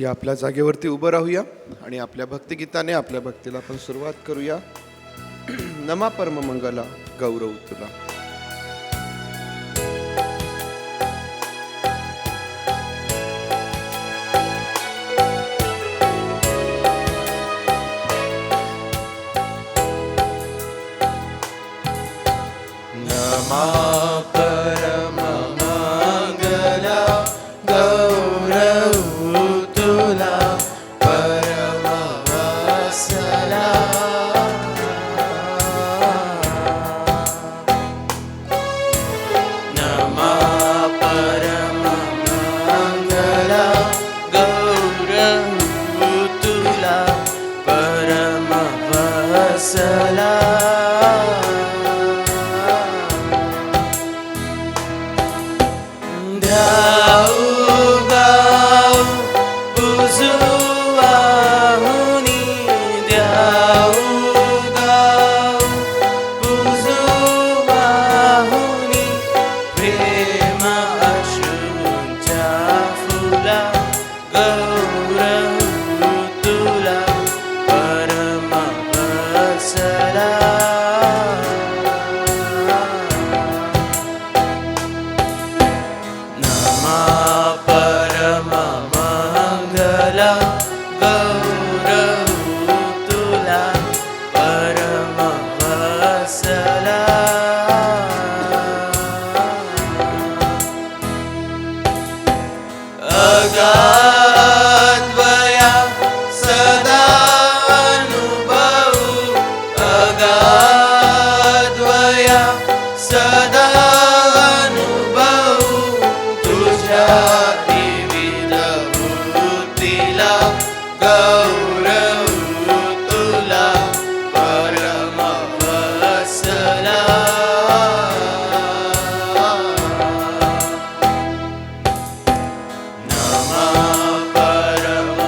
या आपल्या जागेवरती उभं राहूया आणि आपल्या भक्तिगीताने आपल्या भक्तीला आपण सुरुवात करूया. नमा परम मंगला गौरव तुला. नमा परम मंगला गौरव तुला परम वत्सला. नमा परम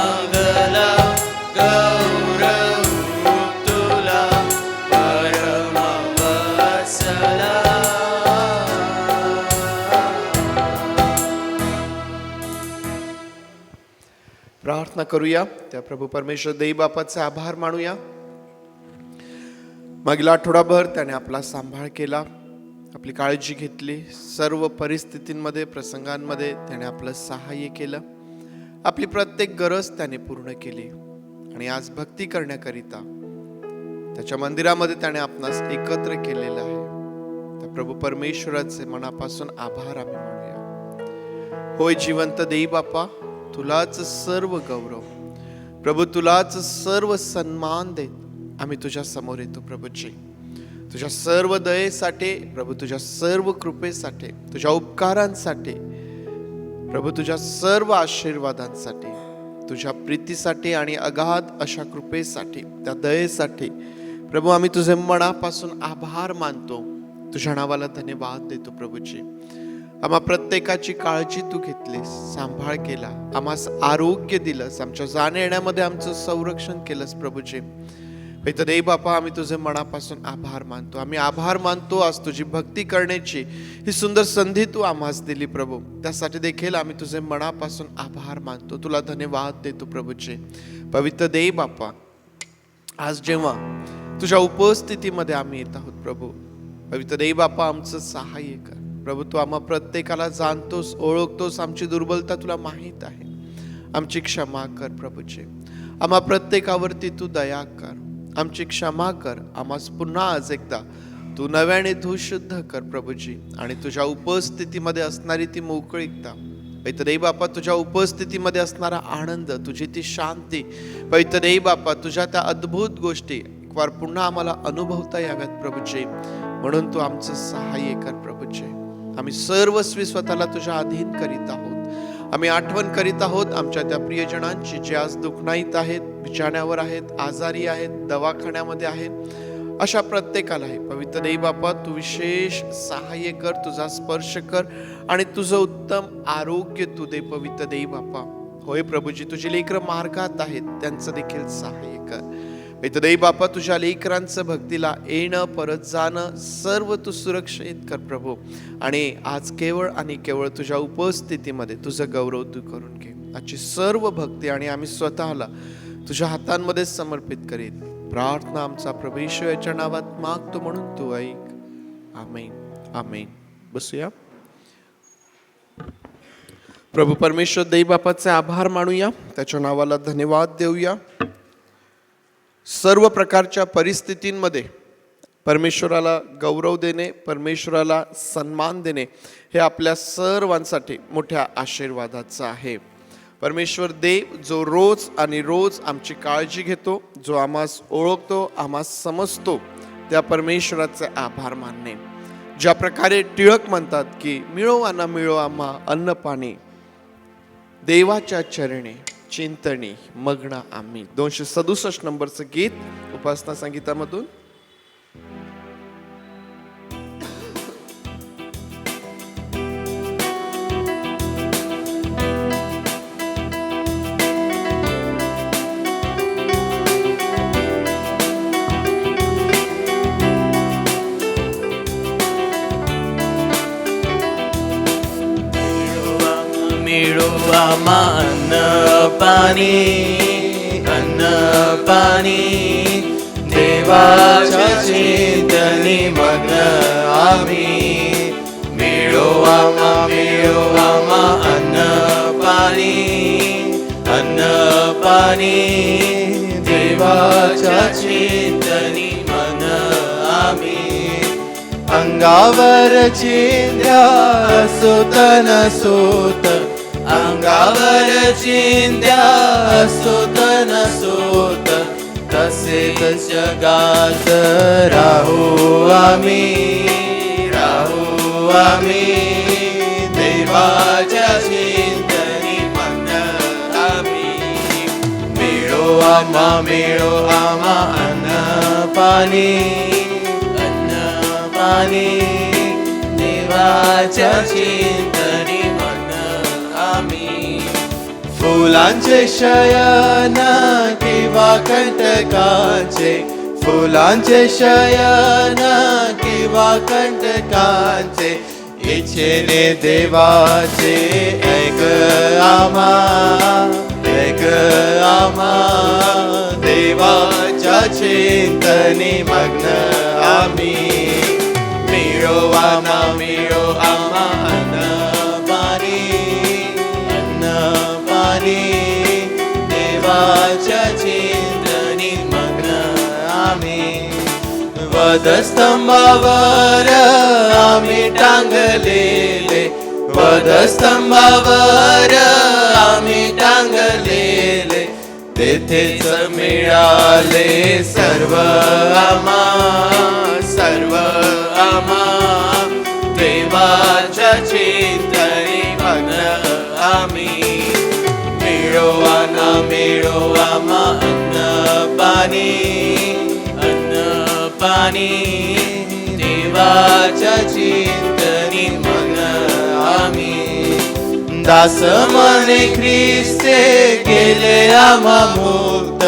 मंगला गौरव तुला परम वत्सला. प्रार्थना करूया. त्या प्रभू परमेश्वर देई बापाचे आभार मानूया. मागील आठवडाभर त्याने आपला सांभाळ केला, आपली काळजी घेतली. सर्व परिस्थितींमध्ये, प्रसंगांमध्ये त्याने आपलं सहाय्य केलं. आपली प्रत्येक गरज त्याने पूर्ण केली. आणि आज भक्ती करण्याकरिता त्याच्या मंदिरामध्ये त्याने आपणास एकत्र केलेलं आहे. त्या प्रभू परमेश्वराचे मनापासून आभार आम्ही मानूया. होय जिवंत देई बापा, तुलाच सर्व गौरव प्रभू, तुलाच सर्व सन्मान देत आम्ही तुझ्या समोर येतो प्रभूजी. तुझ्या सर्व दयेसाठी प्रभू, तुझ्या सर्व कृपेसाठी, तुझ्या उपकारांसाठी प्रभू, तुझ्या सर्व आशीर्वादांसाठी, तुझ्या प्रीतीसाठी आणि अगाध अशा कृपेसाठी, त्या दयेसाठी प्रभू आम्ही तुझे मनापासून आभार मानतो. तुझ्या नावाला धन्यवाद देतो प्रभूजी. आम्हा प्रत्येकाची काळजी तू घेतलीस, सांभाळ केला, आम्हास आरोग्य दिलंस, आमच्या जाण्या येण्यामध्ये आमचं संरक्षण केलंस प्रभूजी. देई बापा, आम्ही तुझे मनापासून आभार मानतो. आम्ही आभार मानतो आज तुझी भक्ती करण्याची ही सुंदर संधी तू आम्हास दिली प्रभू. त्यासाठी देखील आम्ही तुझे मनापासून आभार मानतो. तुला धन्यवाद देतो प्रभूजी. पवित्र देई बापा, आज जेव्हा तुझ्या उपस्थितीमध्ये आम्ही येत आहोत प्रभू, पवित्र देई बापा आमचं सहाय्य कर प्रभू. तू आम्हा प्रत्येकाला जाणतोस, ओळखतोस. आमची दुर्बलता तुला माहीत आहे. आमची क्षमा कर प्रभूजी. आम्हा प्रत्येकावरती तू दया कर, आमची क्षमा कर. आम्हास पुन्हा आज एकदा तू नव्याने धू शुद्ध कर प्रभूजी. आणि तुझ्या उपस्थितीमध्ये असणारी ती मोकळीकता, पवित्र देई बापा, तुझ्या उपस्थितीमध्ये असणारा आनंद, तुझी ती शांती, पवित्र देई बापा, तुझ्या त्या अद्भुत गोष्टी एक वार पुन्हा आम्हाला अनुभवता याव्यात प्रभूजी. म्हणून तू आमचं सहाय्य कर प्रभूजी. आम्ही सर्वस्वी स्वतःला तुझ्या अधीन करीत आहोत. आम्ही आठवण करीत आहोत आमच्या त्या प्रियजनांची जे आज दुःखनाईत आहेत, बिछाण्यावर आहेत, आजारी आहेत, दवाखान्यामध्ये आहेत. अशा प्रत्येकाला आहे पवित्र देई बापा, तू विशेष सहाय्य कर, तुझा स्पर्श कर आणि तुझं उत्तम आरोग्य तू दे पवित्र देई बापा. होय प्रभूजी, तुझी लेकरं मार्गात आहेत, त्यांचं देखील सहाय्य कर. पवित्र देई बापा, तुझ्या लेकरांचं भक्तीला येणं, परत जाणं सर्व तू सुरक्षित कर प्रभू. आणि आज केवळ आणि केवळ तुझ्या उपस्थितीमध्ये तुझं गौरव तू करून घे. आजची सर्व भक्ती आणि आम्ही स्वतःला तुझ्या हातांमध्ये समर्पित करीत प्रार्थना आमचा प्रभू येशू याच्या नावात मागतो म्हणून तू ऐक. आमेन. आमेन. बसूया. प्रभू परमेश्वर देव बापाचे आभार मानूया, त्याच्या नावाला धन्यवाद देऊया. सर्व प्रकारच्या परिस्थितींमध्ये परमेश्वराला गौरव देणे, परमेश्वराला सन्मान देणे हे आपल्या सर्वांसाठी मोठ्या आशीर्वादाचं आहे. परमेश्वर देव जो रोज आणि रोज आमची काळजी घेतो, जो आम्हास ओळखतो, आम्हास समजतो, त्या परमेश्वराचे आभार मानणे. ज्या प्रकारे टिळक म्हणतात की मिळो आना मिळो आम्हा अन्न पाणी, देवाच्या चरणी चिंतनी मग्न आम्ही. 267 नंबरचं गीत उपासना संगीतामधून. मिळो आम्हा अन्न पाणी, देवाच्या चिंतनी मग्न आम्ही. मिळो आम्हा अन्न पाणी, देवाच्या चिंतनी मग्न आम्ही. अंगावर चिंध्या सुत नसुत, अंगावर चिंध्या सुत नसुत, तसेच जगात राहू आम्ही, देवाच्या चिंतनी मग्न आम्ही. मिळो आम्हा अन्न पाणी, देवाच्या चिंतनी मग्न आम्ही. फुलांचे शयन किंवा कंटकांचे, फुलांचे शयन किंवा कंटकांचे, इच्छेने देवाचे ऐक आम्हा, देवाच्या चिंतनी मग्न आम्ही. मिळो आम्हा अन्न पाणी, देवाच्या चिंतनी मग्न आम्ही. वधस्तंभावर आम्ही टांगलेले, वधस्तंभावर आम्ही टांगलेले, तेथेच मिळाले सर्व आम्हा, देवाच्या चिंतनी मग्न आम्ही. मिळो आम्हा अन्न पाणी, देवाच्या चिंतनी मग्न आम्ही. दास म्हणे ख्रिस्ते केले आम्हा मुक्त,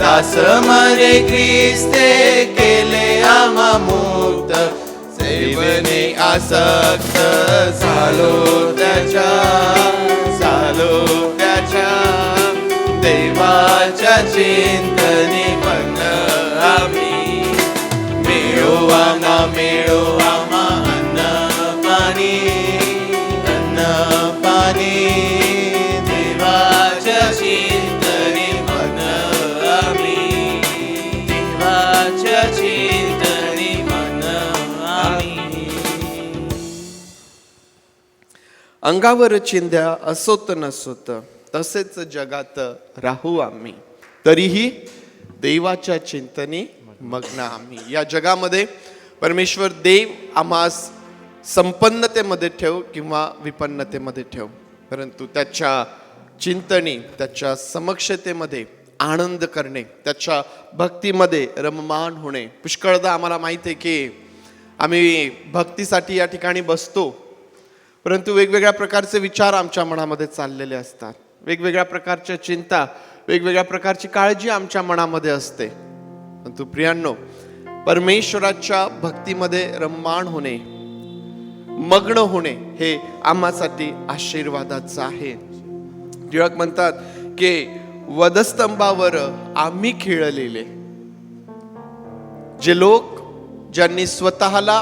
दास म्हणे ख्रिस्ते केले आम्हा मुक्त, सेवने आसक्त झालो त्याच्या, देवाच्या चिंतनी मग्न आम्ही. मिळो आम्हा अन्न पाणी, देवाच्या चिंतनी मग्न आम्ही, देवाच्या चिंतनी मग्न आम्ही. अंगावर चिंध्या असोत नसोत, तसेच जगात राहू आम्ही, तरीही देवाच्या चिंतनी मग्न आम्ही. या जगामध्ये परमेश्वर देव आम्हास संपन्नतेमध्ये ठेव किंवा विपन्नतेमध्ये ठेव, परंतु त्याच्या चिंतनी, त्याच्या समक्षतेमध्ये आनंद करणे, त्याच्या भक्तीमध्ये रममाण होणे. पुष्कळदा आम्हाला माहिती आहे की आम्ही भक्तीसाठी या ठिकाणी बसतो, परंतु वेगवेगळ्या प्रकारचे विचार आमच्या मनामध्ये चाललेले असतात, वेगवेगळ्या प्रकारच्या चिंता, वेगवेगळ्या प्रकारची काळजी आमच्या मनामध्ये असते. परंतु प्रियांनो, परमेश्वराच्या भक्तीमध्ये रममाण होणे, मग्न होणे हे आम्हासाठी आशीर्वादाचं आहे. टिळक म्हणतात की वधस्तंभावर आम्ही खिळलेले, जे लोक ज्यांनी स्वतःला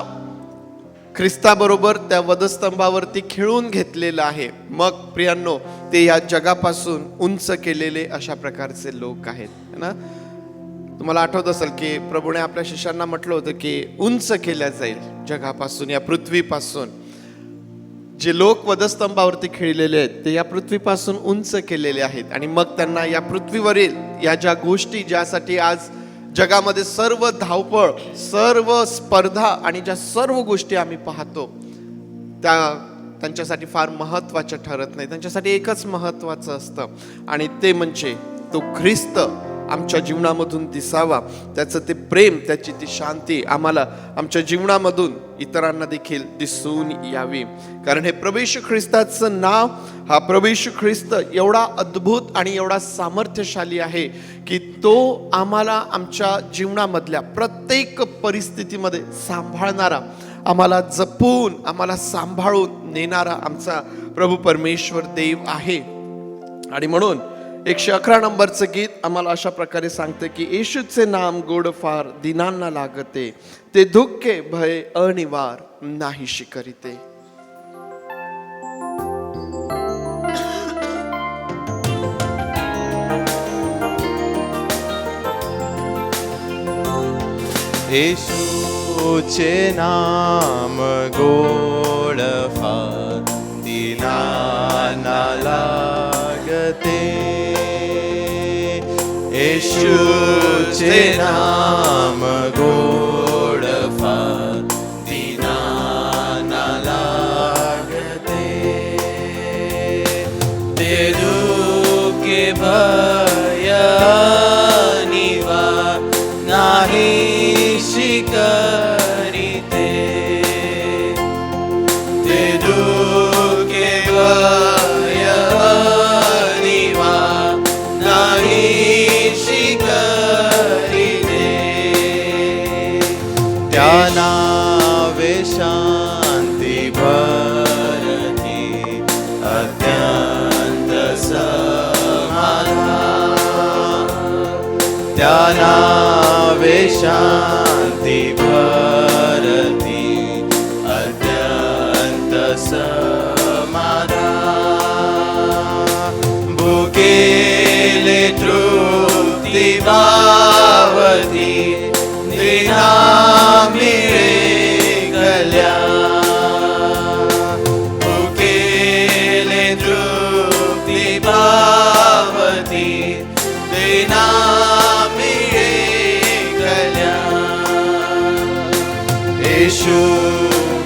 ख्रिस्ताबरोबर त्या वधस्तंभावरती खिळून घेतलेलं आहे, मग प्रियांनो ते या जगापासून उंच केलेले अशा प्रकारचे लोक आहेत, है ना. तुम्हाला आठवत असेल की प्रभूने आपल्या शिष्यांना म्हटलं होतं की उंच केल्या जाईल जगापासून, या पृथ्वीपासून. जे लोक वधस्तंभावरती खिळलेले आहेत ते या पृथ्वीपासून उंच केलेले आहेत, आणि मग त्यांना या पृथ्वीवरील या ज्या गोष्टी, ज्यासाठी आज जगामध्ये सर्व धावपळ, सर्व स्पर्धा आणि ज्या सर्व गोष्टी आम्ही पाहतो, त्यांच्यासाठी फार महत्त्वाच्या ठरत नाही. त्यांच्यासाठी एकच महत्त्वाचं असतं, आणि ते म्हणजे तो ख्रिस्त आमच्या जीवनामधून दिसावा, त्याचं ते प्रेम, त्याची ती शांती आम्हाला आमच्या जीवनामधून इतरांना देखील दिसून यावी. कारण हे प्रभू येशू ख्रिस्ताचं नाव, हा प्रभू येशू ख्रिस्त एवढा अद्भुत आणि एवढा सामर्थ्यशाली आहे की तो आम्हाला आमच्या जीवनामधल्या प्रत्येक परिस्थितीमध्ये सांभाळणारा, आम्हाला जपून, आम्हाला सांभाळून नेणारा आमचा प्रभू परमेश्वर देव आहे. आणि म्हणून 111 नंबरचं गीत आम्हाला अशा प्रकारे सांगतं की येशूचे नाम गोड फार दिनांना लागते, ते धुके भय अनिवार नाहीशी करीते. येशूचे नाम गोड फार दिनांना लागते, येशूचे नाम गोड फार दिनांना लागते, ते दुखे भय निवार नाहीशी करीते, ते दुखे भय निवार नाहीशी करीते, त्या नावे शांती भरती अत्यंत समाधान, त्या नावे शांती भरती अत्यंत समाधान, भुकेले तृप्ती पावती दिना मिळे गल्या, भुकेले तृप्ती पावती दिना येशू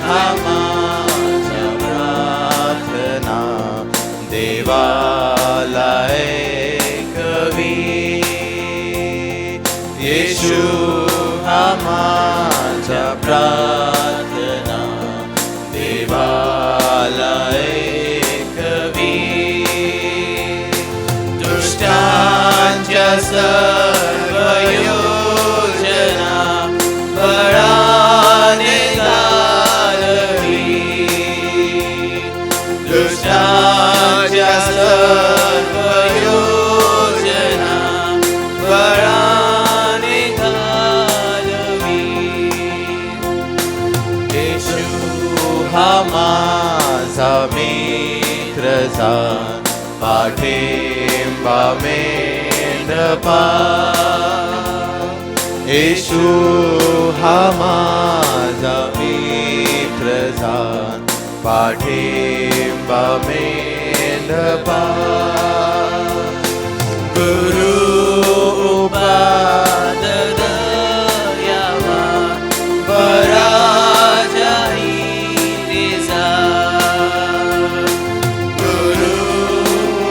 हा माझा प्रार्थना देवाला ऐकवी, येशू हा माझा प्रार्थना देवाला ऐकवी, दुष्टांच्या सर्व योजना बळाने घालवी, दुष्टांच्या सर्व योजना बळाने घालवी, येशू हा माझा मित्र जाण पाठिंबा मेंढपा, येशू हा माझा मित्र जाण पाठिंबा मेंढपा, गुरु उपाद दयावा बराजाही निजा, गुरु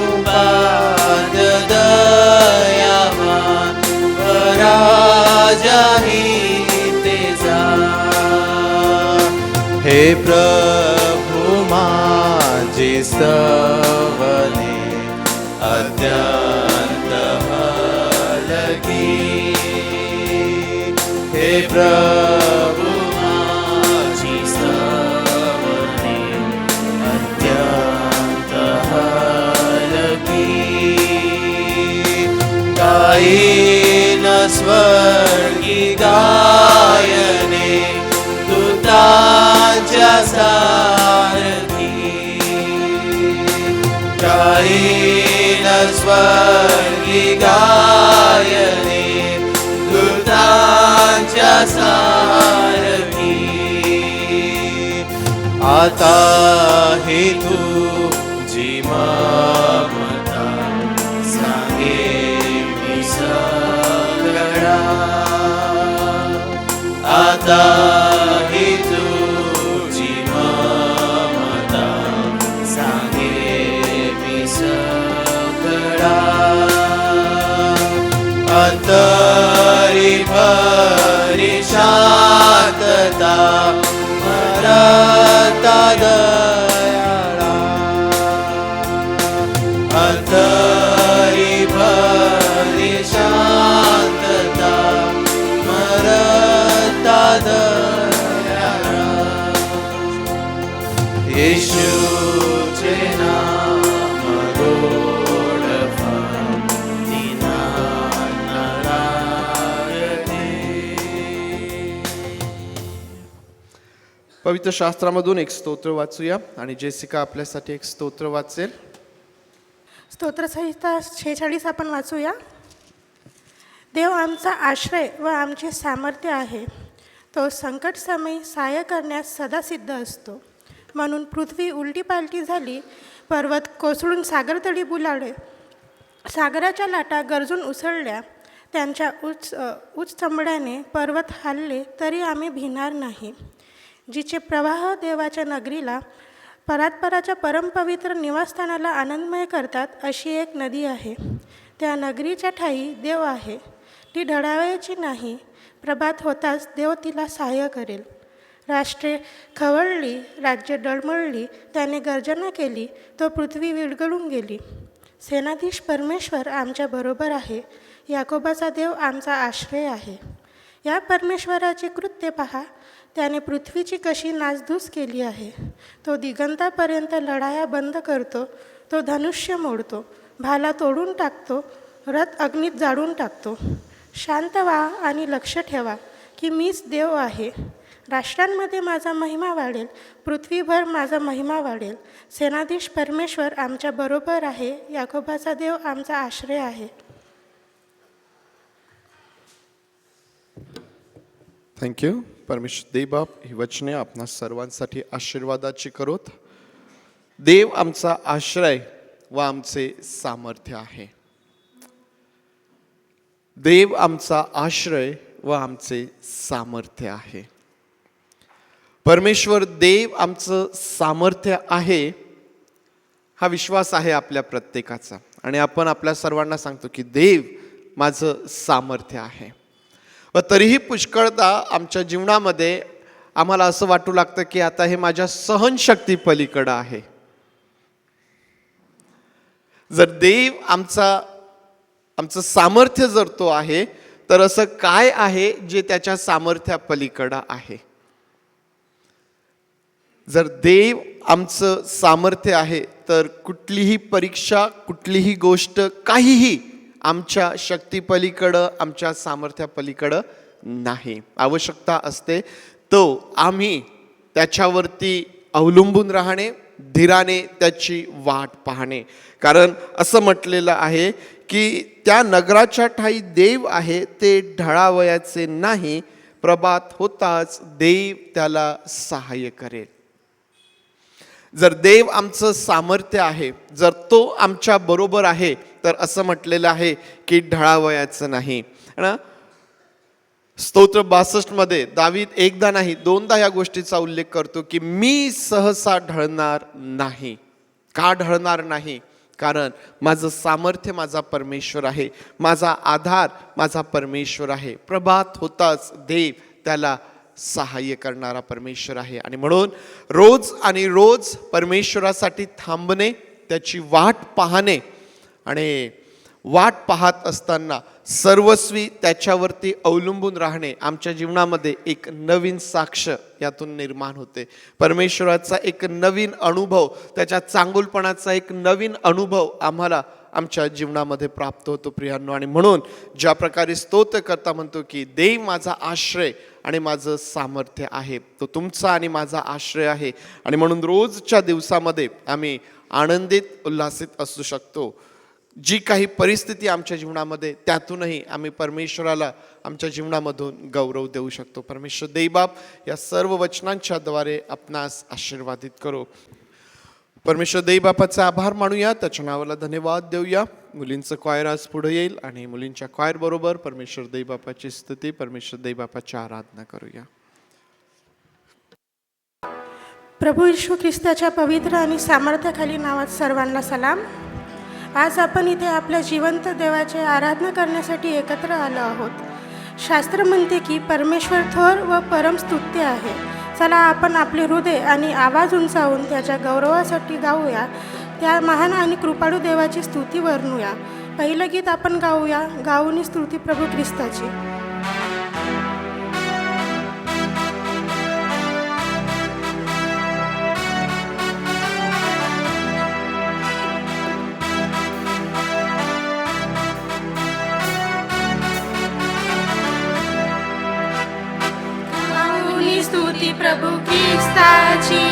उपाद दयावा बराजाही तेजा, हे प्रभु माझी सवने अत्यंत हलकी, हे प्रभु माझी सवने अत्यंत हलकी, स्वर्गी गायने दूतांच्या सारखी गायन स्वर्गी गायने दूतांच्या सारखी आता हे तुझी ममता सांगे मी सगळा आता हे तुझी ममता सांगे मी सगळा अंतरी भरी शांतता मरता दयाळा अंतरी भरी शांतता मरता दयाळा येशूचे नाम गोड फळ दीनांना लागते. पवित्र शास्त्रामधून एक स्तोत्र वाचूया आणि जेसिका आपल्यासाठी एक स्तोत्र वाचेल. स्तोत्रसंहिता 46 आपण वाचूया. देव आमचा आश्रय व आमचे सामर्थ्य आहे. तो संकटसमयी सहाय्य करण्यास सदा सिद्ध असतो. म्हणून पृथ्वी उलटीपालटी झाली, पर्वत कोसळून सागरतळी बुलाले, सागराच्या लाटा गरजून उसळल्या, त्यांच्या उच्च चंबड्याने पर्वत हलले तरी आम्ही भिणार नाही. जिचे प्रवाह देवाच्या नगरीला, परात्पराच्या परमपवित्र निवासस्थानाला आनंदमय करतात, अशी एक नदी आहे. त्या नगरीच्या ठाई देव आहे. ती ढळावायची नाही. प्रभात होताच देव तिला सहाय्य करेल. राष्ट्रे खवळली, राज्य डळमळली, त्याने गर्जना केली, तो पृथ्वी विरघळून गेली. सेनाधीश परमेश्वर आमच्या बरोबर आहे. याकोबाचा देव आमचा आश्रय आहे. या परमेश्वराचे कृत्य पहा. त्याने पृथ्वीची कशी नासधूस केली आहे. तो दिगंतापर्यंत लढाया बंद करतो. तो धनुष्य मोडतो, भाला तोडून टाकतो, रथ अग्नीत जाळून टाकतो. शांत व्हा आणि लक्ष ठेवा की मीच देव आहे. राष्ट्रांमध्ये माझा महिमा वाढेल, पृथ्वीभर माझा महिमा वाढेल. सेनाधीश परमेश्वर आमच्या बरोबर आहे. याकोबाचा देव आमचा आश्रय आहे. थँक्यू. परमेश्वर देवबाप ही वचने आपणा सर्वांसाठी आशीर्वादाची करोत. देव आमचा आश्रय व आमचे सामर्थ्य आहे. देव आमचा आश्रय व आमचे सामर्थ्य आहे. परमेश्वर देव आमचं सामर्थ्य आहे, हा विश्वास आहे आपल्या प्रत्येकाचा. आणि आपण आपल्या सर्वांना सांगतो की देव माझं सामर्थ्य आहे. व तरीही पुष्कळदा आमच्या जीवनामध्ये आम्हाला असं वाटू लागतं की आता हे माझ्या सहनशक्ती पलीकडं आहे. जर देव आमचं सामर्थ्य जर तो आहे, तर असं काय आहे जे त्याच्या सामर्थ्या पलीकडं आहे. जर देव आमचं सामर्थ्य आहे, तर कुठलीही परीक्षा, कुठलीही गोष्ट, काहीही आमच्या शक्तीपलीकडं, आमच्या सामर्थ्यापलीकडं नाही. आवश्यकता असते तो आम्ही त्याच्यावरती अवलंबून राहणे, धीराने त्याची वाट पाहणे. कारण असं म्हटलेलं आहे की त्या नगराच्या ठाई देव आहे, ते ढळावयाचे नाही. प्रभात होताच देव त्याला सहाय्य करेल. जर देव आमचं सामर्थ्य आहे, जर तो आमच्या बरोबर आहे, तर असं म्हटलेलं आहे की ढळावयाचं नाही. स्तोत्र 62 मध्ये दावीद एकदा नाही दोनदा या गोष्टीचा उल्लेख करतो की मी सहसा ढळणार नाही. का ढळणार नाही? कारण माझं सामर्थ्य माझा परमेश्वर आहे, माझा आधार माझा परमेश्वर आहे. प्रभात होताच देव त्याला सहाय्य करणारा परमेश्वर आहे. आणि म्हणून रोज आणि रोज परमेश्वरासाठी थांबणे, त्याची वाट पाहणे, आणि वाट पाहत असताना सर्वस्वी त्याच्यावरती अवलंबून राहणे, आमच्या जीवनामध्ये एक नवीन साक्ष यातून निर्माण होते. परमेश्वराचा एक नवीन अनुभव, त्याच्या चांगुलपणाचा एक नवीन अनुभव आम्हाला आमच्या जीवनामध्ये प्राप्त होतो प्रियांनो. आणि म्हणून ज्या प्रकारे स्तोत्र करता म्हणतो की देव माझा आश्रय आणि माझं सामर्थ्य आहे, तो तुमचा आणि माझा आश्रय आहे. आणि म्हणून रोजच्या दिवसामध्ये आम्ही आनंदित उल्हासित असू शकतो. जी काही परिस्थिती आमच्या जीवनामध्ये, त्यातूनही आम्ही परमेश्वराला आमच्या जीवनामधून गौरव देऊ शकतो. परमेश्वर देवबाप या सर्व वचनांच्या द्वारे आपणास आशीर्वादित करो. परमेश्वर देवबापाचा आभार मानूया, त्याच्या नावाला धन्यवाद देऊया. मुलींचं क्वायर आज पुढे येईल आणि मुलींच्या क्वायर बरोबर परमेश्वर देवबापाची स्तुती, परमेश्वर देवबापाची आराधना करूया. प्रभू येशू ख्रिस्ताच्या पवित्र आणि सामर्थ्याखाली नावात सर्वांना सलाम. आज आपण इथे आपल्या जिवंत देवाची आराधना करण्यासाठी एकत्र आलो आहोत. शास्त्र म्हणते की परमेश्वर थोर व परमस्तुत्य आहे. चला आपण आपले हृदय आणि आवाज उंचावून त्याच्या गौरवासाठी गाऊया. त्या महान आणि कृपाळू देवाची स्तुती वर्णूया. पहिलं गीत आपण गाऊया, गाऊनी स्तुती प्रभू ख्रिस्ताची. स्तुती प्रभू ख्रिस्ताची,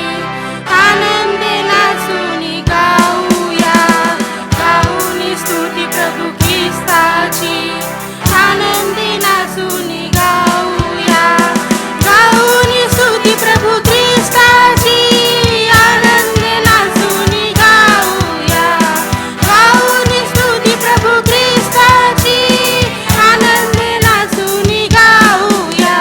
आनंदे नाचूनी गाऊया. गाऊनी स्तुती प्रभू ख्रिस्ताची, आनंदे नाचूनी गाऊया. गाऊनी स्तुती प्रभू ख्रिस्ताची, आनंदे नाचूनी गाऊया. गाऊनी स्तुती प्रभू ख्रिस्ताची, आनंदे नाचूनी गाऊया.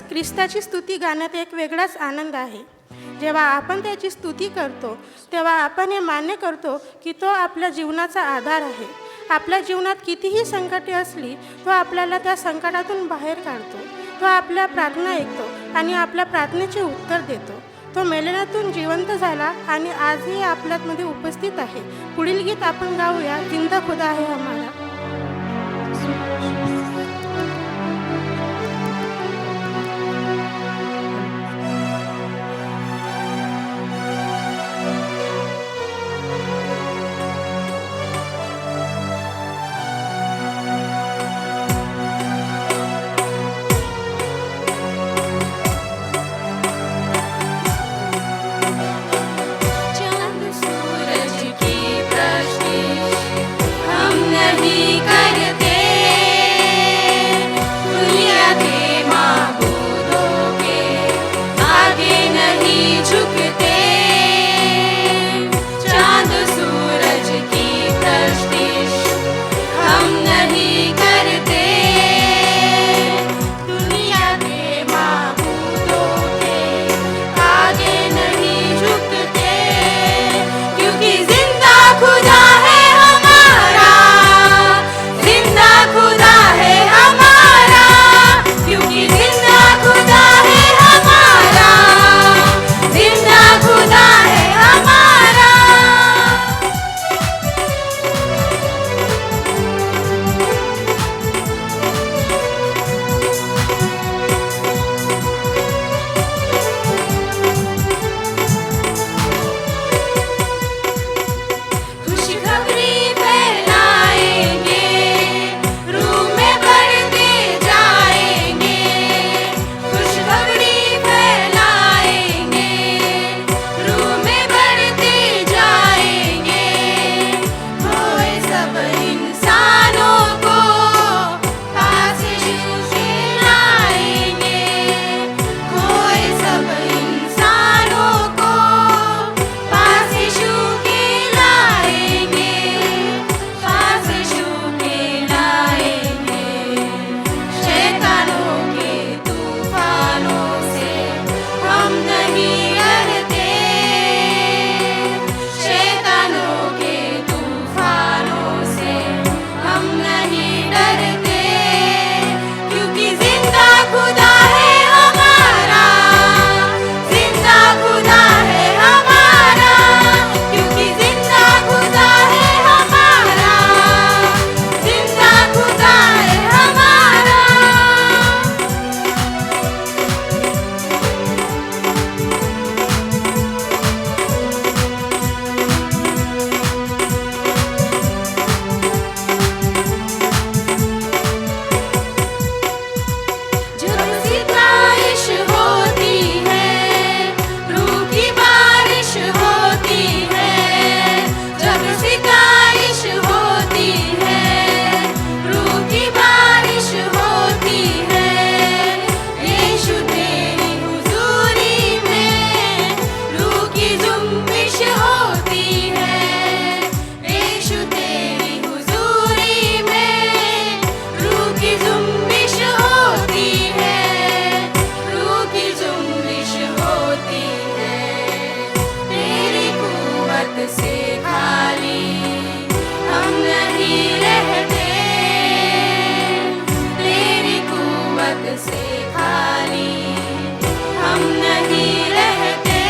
ख्रिस्ताची स्तुती गाण्यात एक वेगळाच आनंद आहे. जेव्हा आपण त्याची स्तुती करतो तेव्हा आपण हे मान्य करतो की तो आपल्या जीवनाचा आधार आहे. आपल्या जीवनात कितीही संकटे असली तो आपल्याला त्या संकटातून बाहेर काढतो. तो आपल्या प्रार्थना ऐकतो आणि आपल्या प्रार्थनेचे उत्तर देतो. तो मेलेल्यातून जिवंत झाला आणि आजही आपल्यामध्ये उपस्थित आहे. पुढील गीत आपण गाऊया, जिंदा खुदा आहे हमारा. नहीं करते, दुनिया के माबूदों के आगे नहीं झुकते, क्योंकि जिंदा खुदा है हमारा, जिंदा खुदा है हमारा, क्योंकि जिंदा खुदा है हमारा, जिंदा खुदा है हमारा। खुशखबरी फैलाएंगे, रूह में बढ़ते जाएंगे, खुशखबरी फैलाएंगे, रूह में बढ़ते जाएंगे, खोए सब इंसानों को पास यीशु से लाएंगे, खोए सब इंसानों को पास यीशु के लाएंगे, पास यीशु के लाएंगे। शैतानों के तूफानों से हम नहीं डरते, शैतानों के तूफानों से हम नहीं डरते, क्योंकि जिंदा खुदा है हमारा, जिंदा खुदा है हमारा, क्योंकि जिंदा खुदा है हमारा, जिंदा खुदा है हमारा। जब सितारिश होती है, रूह की बारिश होती है, जब सितारिश होती है, रूह की बारिश होती है, यीशु तेरी हुजूरी में रूह की जुम्बिश होती है, यीशु तेरी हुजूरी में रूह की जुम्बिश होती है, रूह की जुम्बिश होती है। तेरी कुव्वत से खाली हम नहीं रहते, तेरी कुव्वत से खाली हम नहीं रहते,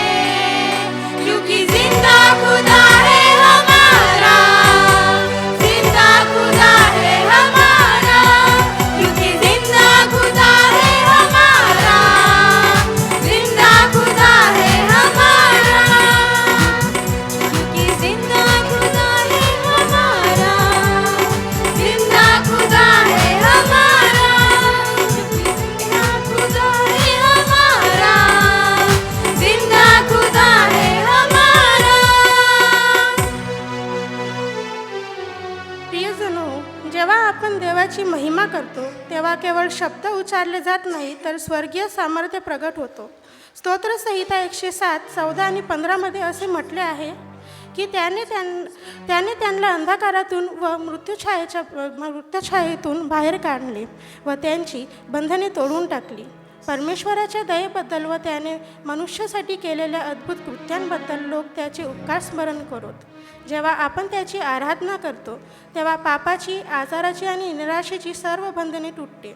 क्योंकि जिंदा खुदा है हमारा, जिंदा खुदा है हमारा, क्योंकि जिंदा खुदा है हमारा, जिंदा खुदा है हमारा, क्योंकि जिंदा खुदा है हमारा, जिंदा खुदा है हमारा, क्योंकि जिंदा खुदा है हमारा, जिंदा खुदा है हमारा। प्रियजनो, जेव्हा आपण देवाची महिमा करतो तेव्हा केवळ शब्द उच्चारले जात नाही तर स्वर्गीय सामर्थ्य प्रगट होतो. स्तोत्रसंहिता 107:14 आणि 15 असे म्हटले आहे की त्याने त्यांना अंधकारातून व मृत्यूछायेतून बाहेर काढले व त्यांची बंधने तोडून टाकली. परमेश्वराच्या दयेबद्दल व त्याने मनुष्यासाठी केलेल्या अद्भुत कृत्यांबद्दल लोक त्याचे उपकार स्मरण करत. जेव्हा आपण त्याची आराधना करतो तेव्हा पापाची, आजाराची आणि निराशेची सर्व बंधने तुटते.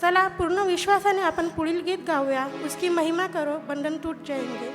चला पूर्ण विश्वासाने आपण पुढील गीत गाऊया. उसकी महिमा करो, बंधन टूट जाएंगे.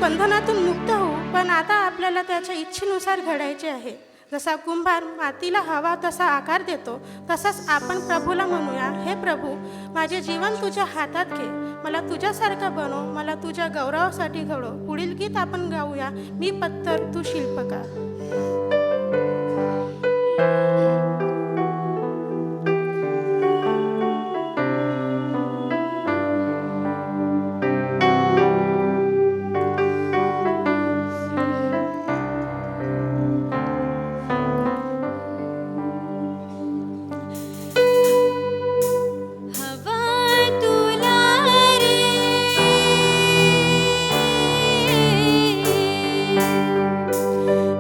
बंधनातून मुक्त होऊ, पण आता आपल्याला त्याच्या इच्छेनुसार घडायचे आहे. जसा कुंभार मातीला हवा तसा आकार देतो, तसाच आपण प्रभूला म्हणूया, हे प्रभू, माझे जीवन तुझ्या हातात घे, मला तुझ्यासारखा बनव, मला तुझ्या गौरवासाठी घडव. पुढील गीत आपण गाऊया, मी पत्तर तू शिल्पकार. हवा तुला रे,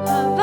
हवा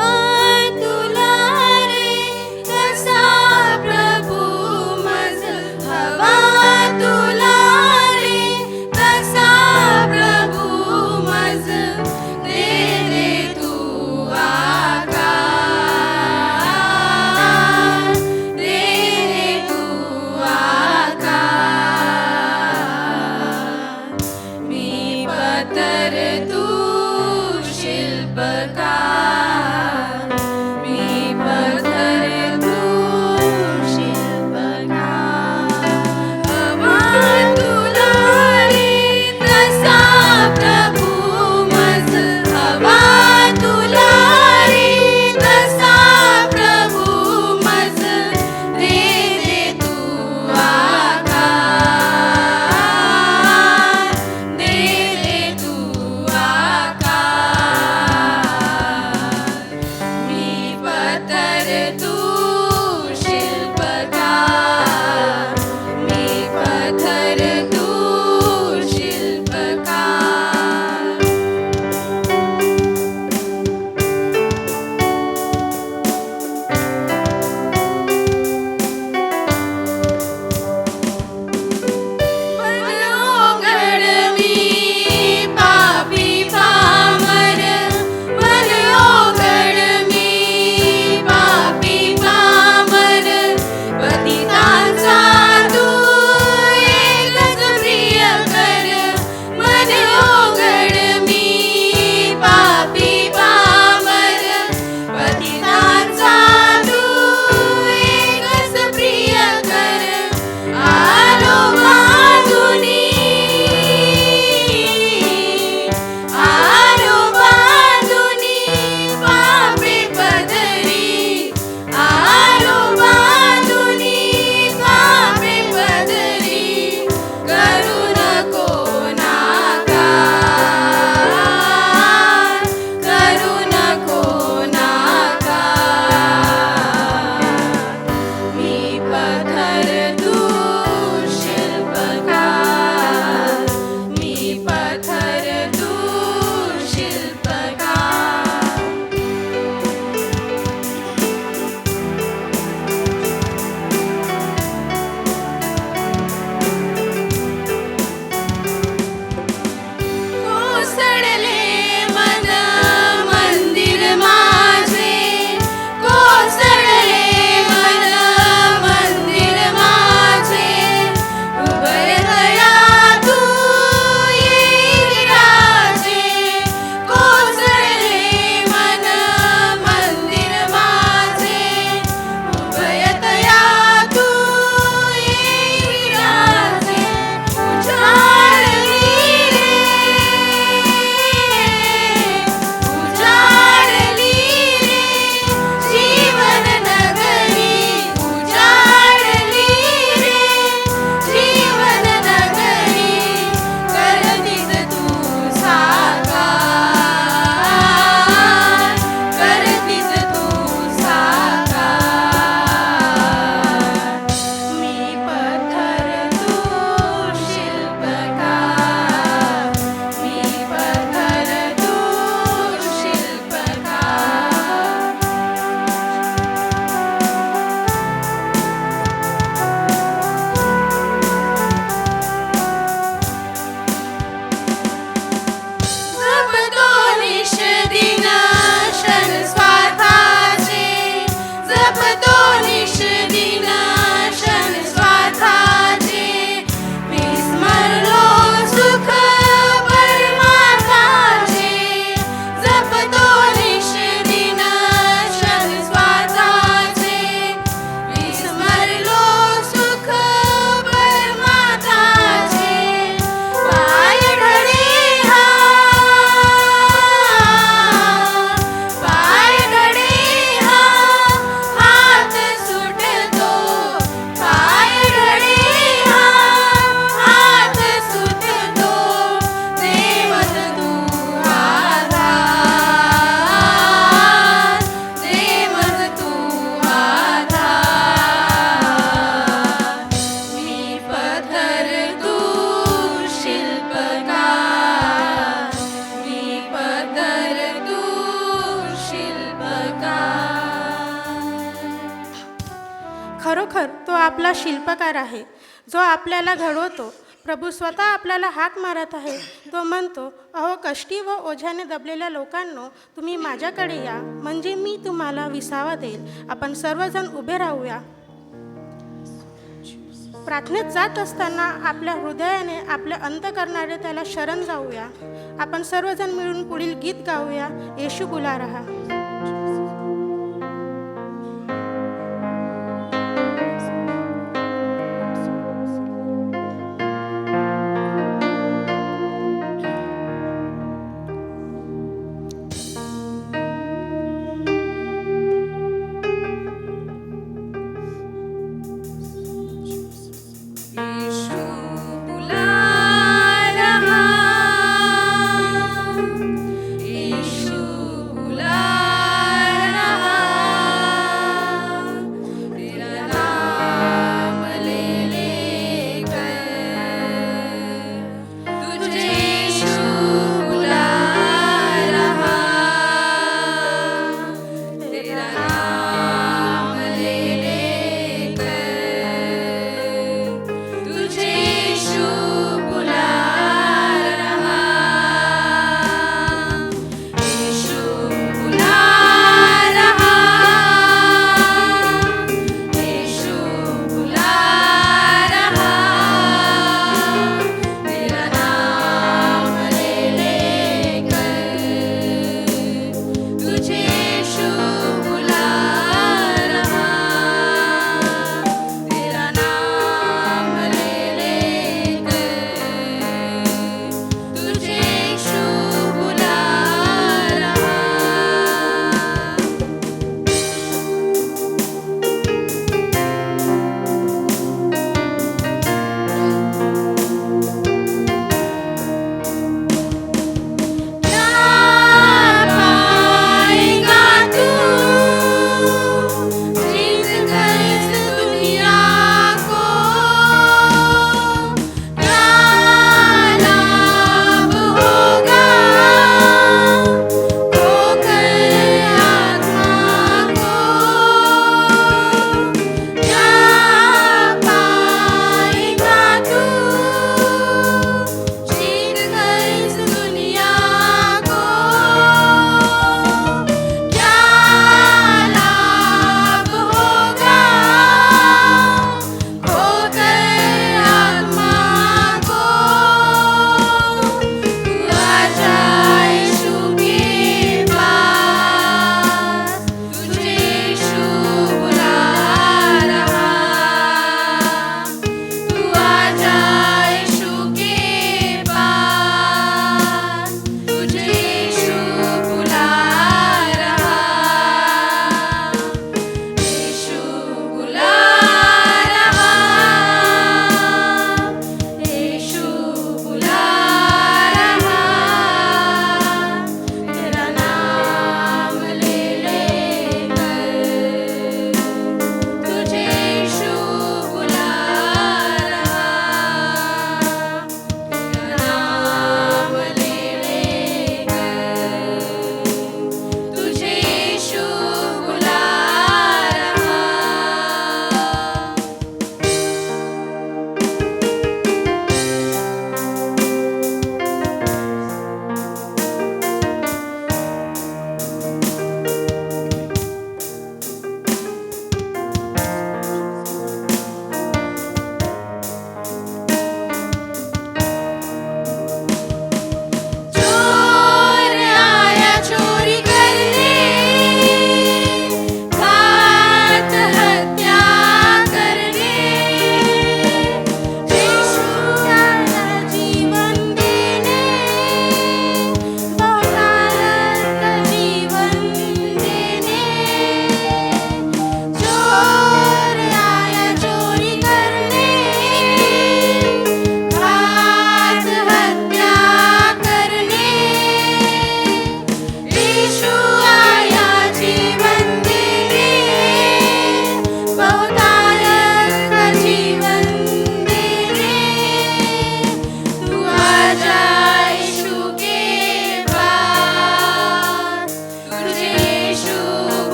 खरोखर तो आपला शिल्पकार आहे, जो आपल्याला घडवतो. प्रभू स्वतः आपल्याला हाक मारत आहे. तो म्हणतो, अहो कष्टी व ओझ्याने दबलेल्या लोकांनो, तुम्ही माझ्याकडे या, म्हणजे मी तुम्हाला विसावा देईल. आपण सर्वजण उभे राहूया. प्रार्थनेत जात असताना आपल्या हृदयाने आपल्या अंतःकरणाने त्याला शरण जाऊया. आपण सर्वजण मिळून पुढील गीत गाऊया, येशू बुला रहा. यीशु बुला रहा, यीशु बुला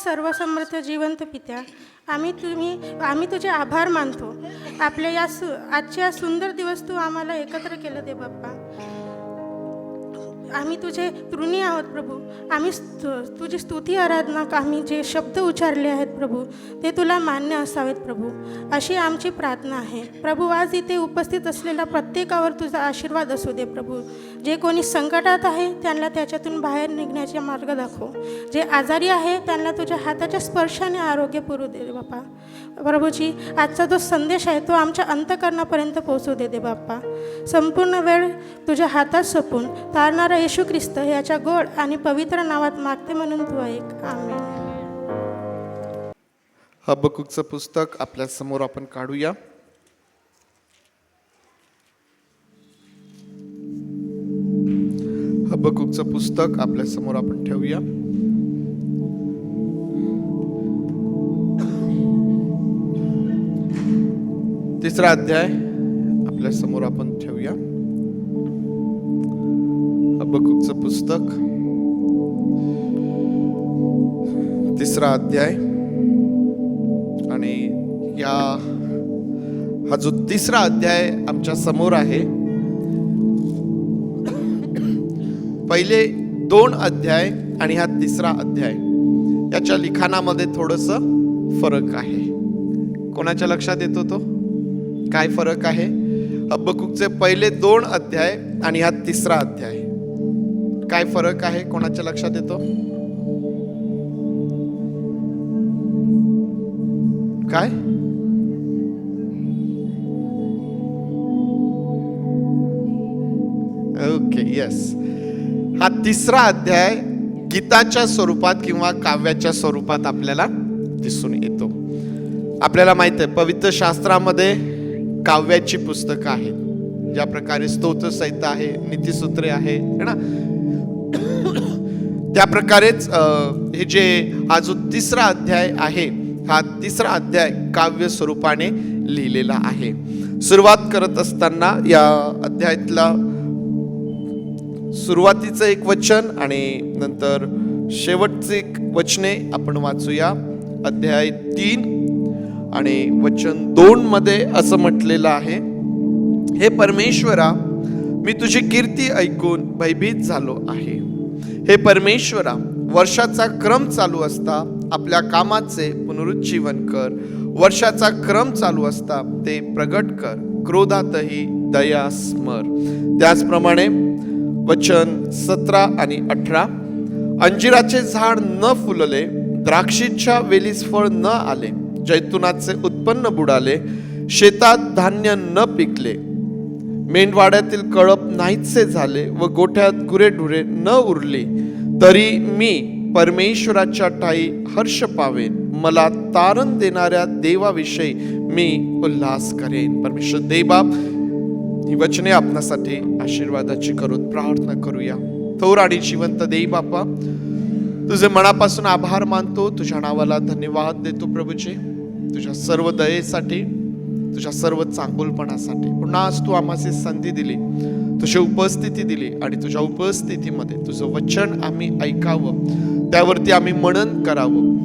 सर्वसमर्थ जिवंत पित्या, आम्ही तुझे आभार मानतो. आपल्या आजच्या सुंदर दिवस तू आम्हाला एकत्र केलं दे बाप्पा. आम्ही तुझे ऋणी आहोत प्रभू. आम्ही तुझी स्तुती आराधना आम्ही जे शब्द उच्चारले आहेत प्रभू ते तुला मान्य असावेत प्रभू, अशी आमची प्रार्थना आहे प्रभू. आज इथे उपस्थित असलेल्या प्रत्येकावर तुझा आशीर्वाद असू दे प्रभू. जे कोणी संकटात आहे त्यांना त्याच्यातून बाहेर निघण्याचे मार्ग दाखव. जे आजारी आहे त्यांना तुझ्या हाताच्या स्पर्शाने आरोग्य पुरू दे बाप्पा. प्रभूजी, आजचा जो संदेश आहे तो आमच्या अंतःकरणापर्यंत पोहोचू दे बाप्पा. संपूर्ण वेळ तुझ्या हातात सोपून तारणारा येशू ख्रिस्त याच्या गोड आणि पवित्र नावात मागते म्हणून तू ऐक. आमेन. हबक्कूकचं पुस्तक आपल्या समोर आपण काढूया. हबक्कूकचं पुस्तक आपल्या समोर आपण ठेवूया. तिसरा अध्याय आपल्या समोर आपण ठेवूया. हबक्कूकचं पुस्तक तिसरा अध्याय. आणि हा जो तिसरा अध्याय आमच्या समोर आहे, पहिले 2 अध्याय आणि हा तिसरा अध्याय याच्या लिखाणामध्ये थोडंसं फरक आहे. कोणाच्या लक्षात येतो तो काय फरक आहे? हबक्कूकचे पहिले 2 अध्याय आणि हा तिसरा अध्याय काय फरक आहे? कोणाच्या लक्षात येतो? काय? Okay, yes. हा तिसरा अध्याय गीताच्या स्वरूपात किंवा काव्याच्या स्वरूपात आपल्याला दिसून येतो. आपल्याला माहित आहे पवित्र शास्त्रामध्ये काव्याची पुस्तकं आहेत. ज्या प्रकारे स्तोत्र संहिता आहे, नीतिसूत्रे आहे ना, त्या प्रकारेच हे जे हा जो तिसरा अध्याय आहे, हा तिसरा अध्याय काव्य स्वरूपाने लिहिलेला आहे. सुरुवात करत असताना या अध्यायातला सुरुवातीचं एक वचन आणि नंतर शेवटचे एक वचने आपण वाचूया. अध्याय 3 आणि वचन 2 मध्ये असं म्हटलेलं आहे, हे परमेश्वरा, मी तुझी कीर्ती ऐकून भयभीत झालो आहे. हे परमेश्वरा, वर्षाचा क्रम चालू असता आपल्या कामाचे पुनरुज्जीवन कर. वर्षाचा क्रम चालू असता ते प्रगट कर. क्रोधातही दया स्मर. त्याचप्रमाणे वचन 17 आणि 18, अंजिराचे झाड न फुलले, द्राक्षीच्या वेलीस फळ न आले, जैतुनाचे उत्पन्न बुडाले, शेतात धान्य न पिकले, मेंढवाड्यातील कळप नाहीसे झाले व गोठ्यात गुरेढुरे न उरली, तरी मी परमेश्वराच्या ठाई हर्ष पावेन. मला तारण देणाऱ्या देवाविषयी मी उल्हास करेन. परमेश्वर देवबाप, ही वचने आपणासाठी आशीर्वादाची करून प्रार्थना करूया. थोर आणि जिवंत देव बापा, तुझे मनापासून आभार मानतो. तुझ्या नावाला धन्यवाद देतो प्रभूचे, तुझ्या सर्व दयेसाठी, तुझ्या सर्व चांगुलपणासाठी. पुन्हा आज तू आम्हाला संधी दिली, तुझी उपस्थिती दिली आणि तुझ्या उपस्थितीमध्ये तुझं वचन आम्ही ऐकावं, त्यावरती आम्ही मनन करावं.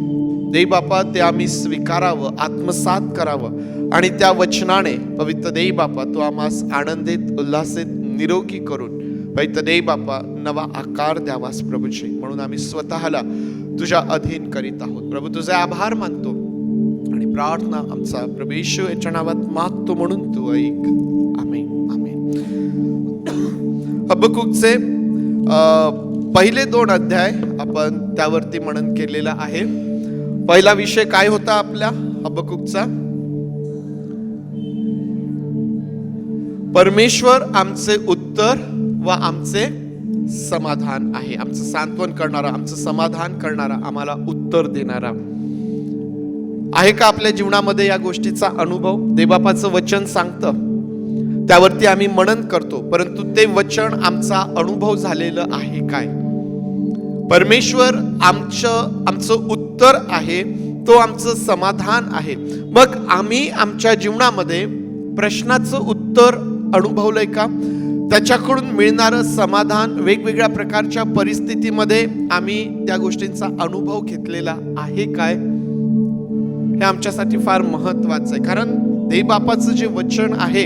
देव बापा, ते आम्ही स्वीकारावं, आत्मसात करावं आणि त्या वचनाने पवित्र देव बापा तू आम्हास आनंदित, उल्हासित, निरोगी करून पवित्र देव बापा नवा आकार द्यावास प्रभूचे. म्हणून आम्ही स्वतःला तुझ्या अधीन करीत आहोत. प्रभू, तुझे आभार मानतो आणि प्रार्थना आमचा प्रभू येशू याच्या नावात मागतो म्हणून तू ऐक. आमेन, आमेन. हबक्कूकचे पहिले 2 अध्याय आपण त्यावरती मनन केलेला आहे. पहिला विषय काय होता आपल्या हबक्कूकचा? परमेश्वर आमचे उत्तर व आमचे समाधान आहे. आमचं सांत्वन करणारा, आमचं समाधान करणारा, आम्हाला उत्तर देणारा आहे का आपल्या जीवनामध्ये या गोष्टीचा अनुभव? देवबापाचं वचन सांगतं, त्यावरती आम्ही मनन करतो, परंतु ते वचन आमचा अनुभव झालेलं आहे काय? परमेश्वर आमचं उत्तर आहे, तो आमचं समाधान आहे. मग आम्ही आमच्या जीवनामध्ये प्रश्नाचं उत्तर अनुभवलंय का? त्याच्याकडून मिळणारं समाधान, वेगवेगळ्या प्रकारच्या परिस्थितीमध्ये आम्ही त्या गोष्टींचा अनुभव घेतलेला आहे काय, हे आमच्यासाठी फार महत्वाचं आहे. कारण देवबापाचं जे वचन आहे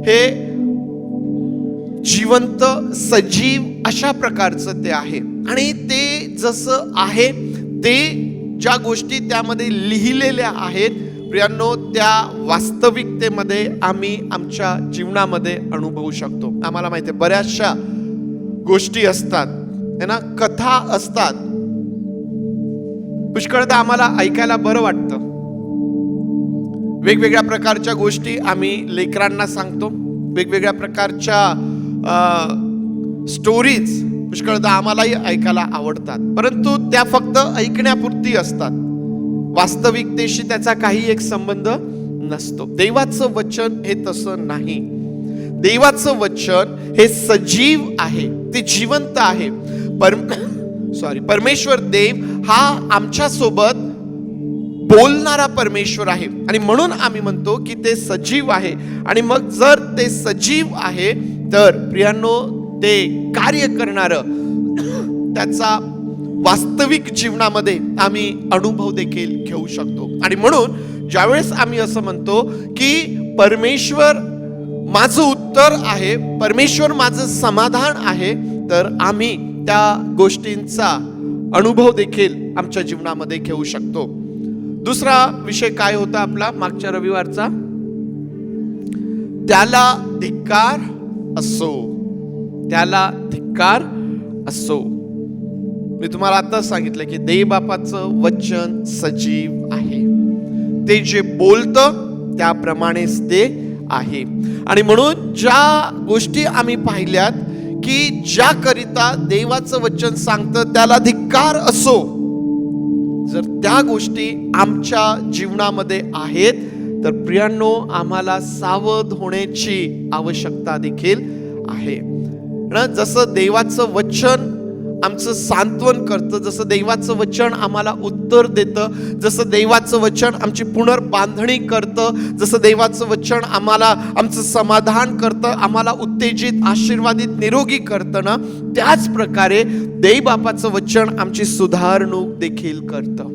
हे जिवंत सजीव अशा प्रकारचं ते आहे. आणि ते जसं आहे, ते ज्या गोष्टी त्यामध्ये लिहिलेल्या आहेत प्रियांनो, त्या वास्तविकतेमध्ये आम्ही आमच्या जीवनामध्ये अनुभवू शकतो. आम्हाला माहिती आहे बऱ्याचशा गोष्टी असतात है ना, कथा असतात, पुष्कळदा आम्हाला ऐकायला बरं वाटतं. वेगवेगळ्या प्रकारच्या गोष्टी आम्ही लेकरांना सांगतो, वेगवेगळ्या प्रकारच्या स्टोरीज पुष्कळदा आम्हालाही ऐकायला आवडतात, परंतु त्या फक्त ऐकण्यापुरती असतात. वास्तविकतेशी त्याचा काही एक संबंध नसतो. देवाचं वचन हे तसं नाही. देवाचं वचन हे सजीव आहे, ते जिवंत आहे. परमेश्वर देव हा आमच्या सोबत बोलणारा परमेश्वर आहे आणि म्हणून आम्ही म्हणतो की ते सजीव आहे. आणि मग जर ते सजीव आहे तर प्रियांनो, ते कार्य करणारं त्याचा वास्तविक जीवनामध्ये आम्ही अनुभव देखील घेऊ शकतो. आणि म्हणून ज्यावेळेस आम्ही असं म्हणतो की परमेश्वर माझं उत्तर आहे, परमेश्वर माझं समाधान आहे, तर आम्ही त्या गोष्टींचा अनुभव देखील आमच्या जीवनामध्ये घेऊ शकतो. दुसरा विषय काय होता आपला मागच्या रविवारचा? त्याला धिक्कार असो, त्याला धिक्कार असो. मी तुम्हाला आता सांगितलं की देवबापाचं वचन सजीव आहे, ते जे बोलतं त्याप्रमाणेच ते आहे. आणि म्हणून ज्या गोष्टी आम्ही पाहिल्यात की ज्या करिता देवाचं वचन सांगतं त्याला धिक्कार असो, जर त्या गोष्टी आमच्या जीवनामध्ये आहेत तर प्रियांनो, आम्हाला सावध होण्याची आवश्यकता देखील आहे ना. जसं देवाचं वचन आमचं सांत्वन करतं, जसं देवाचं वचन आम्हाला उत्तर देतं, जसं देवाचं वचन आमची पुनर्बांधणी करतं, जसं देवाचं वचन आम्हाला आमचं समाधान करतं, आम्हाला उत्तेजित, आशीर्वादित, निरोगी करतं ना, त्याच प्रकारे देवबापाचं वचन आमची सुधारणूक देखील करतं.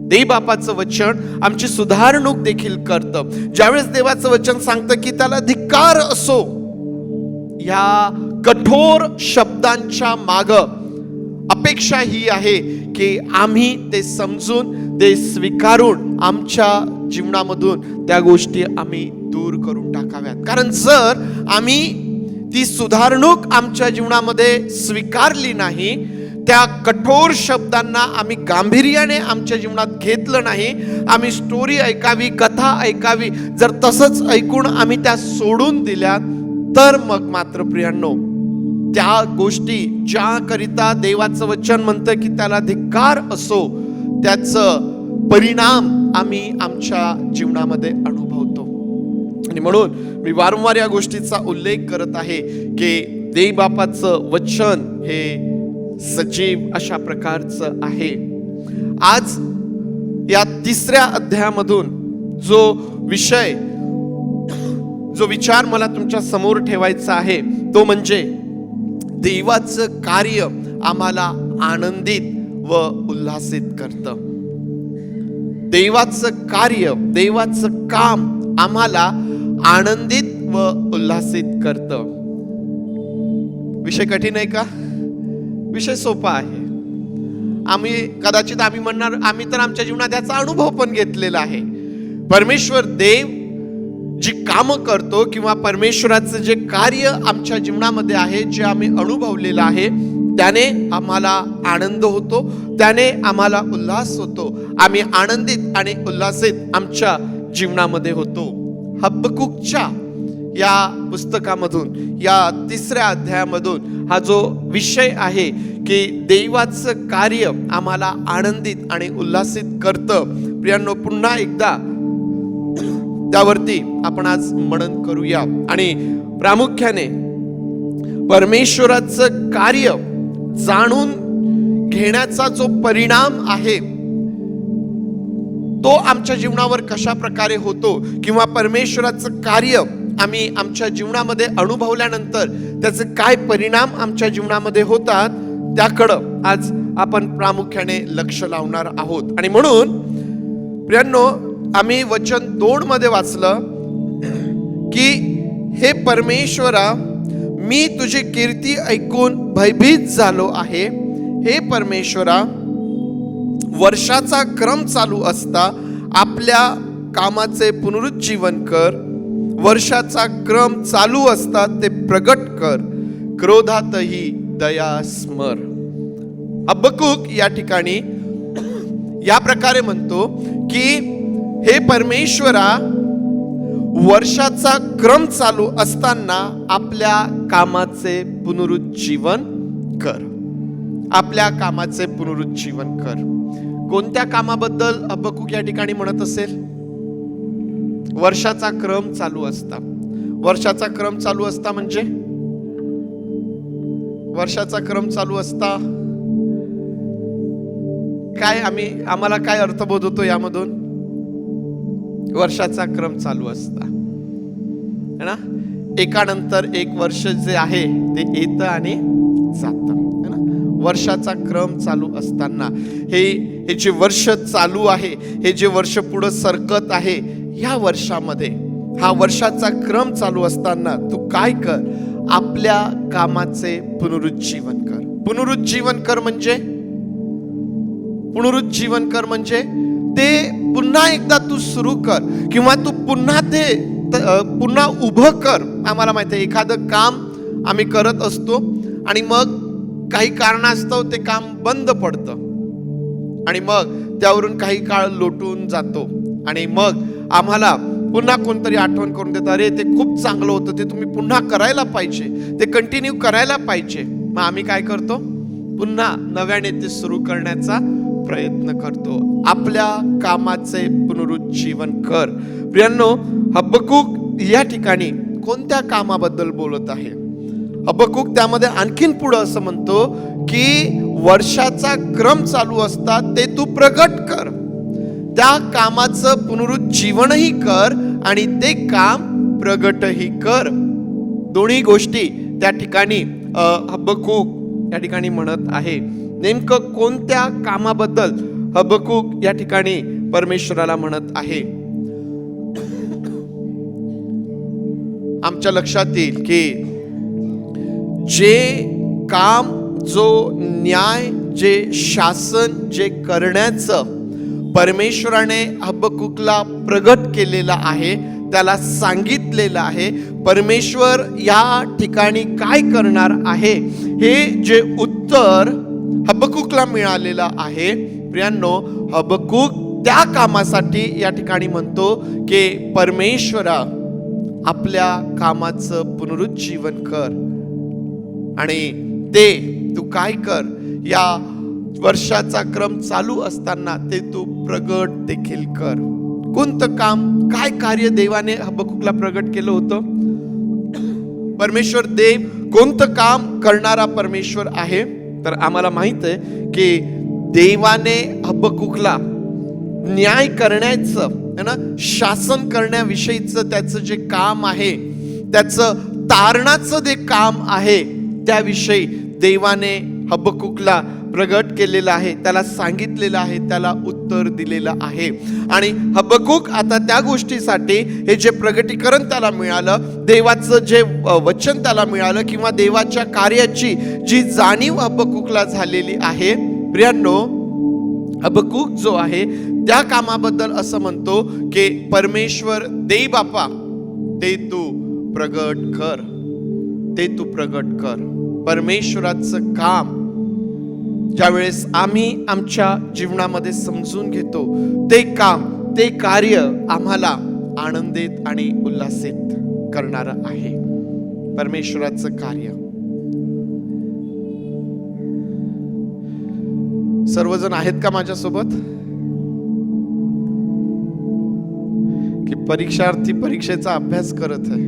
देवबापाचं वचन आमची सुधारणूक देखील करतं. ज्यावेळेस देवाचं वचन सांगतं की त्याला धिक्कार असो, या कठोर शब्दांच्या माग अपेक्षा ही आहे की आम्ही ते समजून, ते स्वीकारून आमच्या जीवनामधून त्या गोष्टी आम्ही दूर करून टाकाव्यात. कारण जर आम्ही ती सुधारणूक आमच्या जीवनामध्ये स्वीकारली नाही, त्या कठोर शब्दांना आम्ही गांभीर्याने आमच्या जीवनात घेतलं नाही, आम्ही स्टोरी ऐकावी, कथा ऐकावी, जर तसंच ऐकून आम्ही त्या सोडून दिल्या, तर मग मात्र प्रियांनो, त्या गोष्टी ज्या करिता देवाचं वचन म्हणतं की त्याला धिक्कार असो, त्याचं परिणाम आम्ही आमच्या जीवनामध्ये अनुभवतो. आणि म्हणून मी वारंवार या गोष्टीचा उल्लेख करत आहे की देवबापाचं वचन हे सजीव अशा प्रकारचं आहे. आज या 3ऱ्या अध्यायामधून जो विचार मला तुमच्या समोर ठेवायचा आहे तो म्हणजे देवाचं कार्य आम्हाला आनंदित व उल्हासित करतं. देवाचं कार्य, देवाचं काम आम्हाला आनंदित व उल्हासित करतं. विषय कठीण आहे का? विषय सोपा आहे. आम्ही म्हणणार, आम्ही तर आमच्या जीवनात याचा अनुभव पण घेतलेला आहे. परमेश्वर देव जी कामं करतो किंवा परमेश्वराचं जे कार्य आमच्या जीवनामध्ये आहे, जे आम्ही अनुभवलेलं आहे, त्याने आम्हाला आनंद होतो, त्याने आम्हाला उल्हास होतो. आम्ही आनंदित आणि उल्हासित आमच्या जीवनामध्ये होतो. हबक्कूकच्या या पुस्तकामधून, या 3ऱ्या अध्यायामधून हा जो विषय आहे की देवाचं कार्य आम्हाला आनंदित आणि उल्हासित करतं, प्रियांनो, पुन्हा एकदा त्यावरती आपण आज मनन करूया. आणि प्रामुख्याने परमेश्वराचं कार्य जाणून घेण्याचा जो परिणाम आहे तो आमच्या जीवनावर कशा प्रकारे होतो, किंवा परमेश्वराचं कार्य आम्ही आमच्या जीवनामध्ये अनुभवल्यानंतर त्याचे काय परिणाम आमच्या जीवनामध्ये होतात त्याकडं आज आपण प्रामुख्याने लक्ष लावणार आहोत. आणि म्हणून प्रियांनो, आम्ही वचन 2 मध्ये वाचलं की हे परमेश्वरा, मी तुझी कीर्ती ऐकून भयभीत झालो आहे. हे परमेश्वरा, वर्षाचा क्रम चालू असता आपल्या कामाचे पुनरुज्जीवन कर. वर्षाचा क्रम चालू असता ते प्रगट कर. क्रोधातही दया स्मर. हबक्कूक या ठिकाणी या प्रकारे म्हणतो की हे परमेश्वरा, वर्षाचा क्रम चालू असताना आपल्या कामाचे पुनरुज्जीवन कर. आपल्या कामाचे पुनरुज्जीवन कर. कोणत्या कामाबद्दल हबक्कूक या ठिकाणी म्हणत असेल? वर्षाचा क्रम चालू असता. वर्षाचा क्रम चालू असता म्हणजे वर्षाचा क्रम चालू असता काय? आम्हाला काय अर्थबोध होतो यामधून? वर्षाचा क्रम चालू असता है ना, एकानंतर एक वर्ष जे आहे ते येतं आणि जातं है ना. वर्षाचा क्रम चालू असताना हे जे वर्ष चालू आहे, हे जे वर्ष पुढे सरकत आहे, या वर्षामध्ये हा वर्षाचा क्रम चालू असताना तू काय कर? आपल्या कामाचे पुनरुज्जीवन कर. पुनरुज्जीवन कर म्हणजे ते पुन्हा एकदा तू सुरू कर किंवा तू पुन्हा उभं कर. आम्हाला माहिती आहे एखादं काम आम्ही करत असतो आणि मग काही कारणास्तव ते काम बंद पडतं आणि मग त्यावरून काही काळ लोटून जातो आणि मग आम्हाला पुन्हा कोणतरी आठवण करून देतं, अरे ते खूप चांगलं होतं, ते तुम्ही पुन्हा करायला पाहिजे, ते कंटिन्यू करायला पाहिजे. मग आम्ही काय करतो? पुन्हा नव्याने ते सुरू करण्याचा प्रयत्न करतो. आपल्या कामाचे पुनरुज्जीवन कर. प्रियांनो, हबक्कूक या ठिकाणी कोणत्या कामाबद्दल बोलत आहे? हबक्कूक त्यामध्ये आणखीन पुढे असं म्हणतो की वर्षाचा क्रम चालू असता ते तू प्रगट कर. त्या कामाचं पुनरुज्जीवनही कर आणि ते काम प्रगटही कर. दोन्ही गोष्टी त्या ठिकाणी हबक्कूक या ठिकाणी म्हणत आहे. नेमकं कोणत्या कामाबद्दल हबक्कूक या ठिकाणी परमेश्वराला म्हणत आहे? आमच्या लक्षात येईल की जे काम, जो न्याय, जे शासन, जे करण्याचं परमेश्वराने हबक्कूकला प्रगट केलेला आहे, त्याला सांगितलेलं आहे, परमेश्वर या ठिकाणी काय करणार आहे, हे जे उत्तर हबक्कूकला मिळालेलं आहे. प्रियांनो, हबक्कूक त्या कामासाठी या ठिकाणी म्हणतो की परमेश्वरा, आपल्या कामाचं पुनरुज्जीवन कर आणि ते तू काय कर? या वर्षाचा क्रम चालू असताना ते तू प्रगट देखील कर. कोणतं काम, काय कार्य देवाने हबक्कूकला प्रगट केलं होतं? परमेश्वर देव कोणतं काम करणारा परमेश्वर आहे? तर आम्हाला माहित आहे की देवाने हबक्कूकला न्याय करण्याचं है ना, शासन करण्याविषयीचं त्याचं जे काम आहे, त्याचं तारणाचं जे काम आहे, त्याविषयी देवाने हबक्कूकला प्रगट केलेलं आहे, त्याला सांगितलेलं आहे, त्याला उत्तर दिलेलं आहे. आणि हबक्कूक आता त्या गोष्टीसाठी हे जे प्रगटीकरण त्याला मिळालं, देवाचं जे वचन त्याला मिळालं किंवा देवाच्या कार्याची जी जाणीव हबक्कूकला झालेली आहे, प्रियांनो, हबक्कूक जो आहे त्या कामाबद्दल असं म्हणतो की परमेश्वर दे बापा, ते तू प्रगट कर, ते तू प्रगट कर. परमेश्वराचं काम ज्यावेळेस आम्ही आमच्या जीवनामध्ये समजून घेतो, ते काम, ते कार्य आम्हाला आनंदित आणि उल्हासित करणारं आहे. परमेश्वराचं कार्य. सर्वजण आहेत का माझ्यासोबत? की परीक्षार्थी परीक्षेचा अभ्यास करत आहे?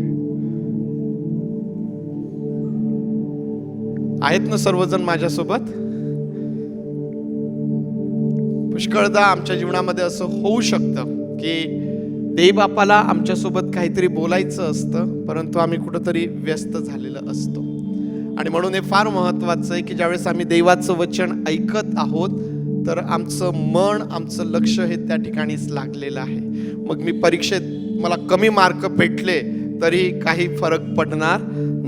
आहेत ना सर्वजण माझ्यासोबत? पुष्कळदा आमच्या जीवनामध्ये असं होऊ शकतं की देव बापाला आमच्यासोबत काहीतरी बोलायचं असतं, परंतु आम्ही कुठंतरी व्यस्त झालेलं असतो. आणि म्हणून हे फार महत्त्वाचं आहे की ज्यावेळेस आम्ही देवाचं वचन ऐकत आहोत तर आमचं मन, आमचं लक्ष हे त्या ठिकाणीच लागलेलं आहे. मग मी परीक्षेत मला कमी मार्क भेटले तरी काही फरक पडणार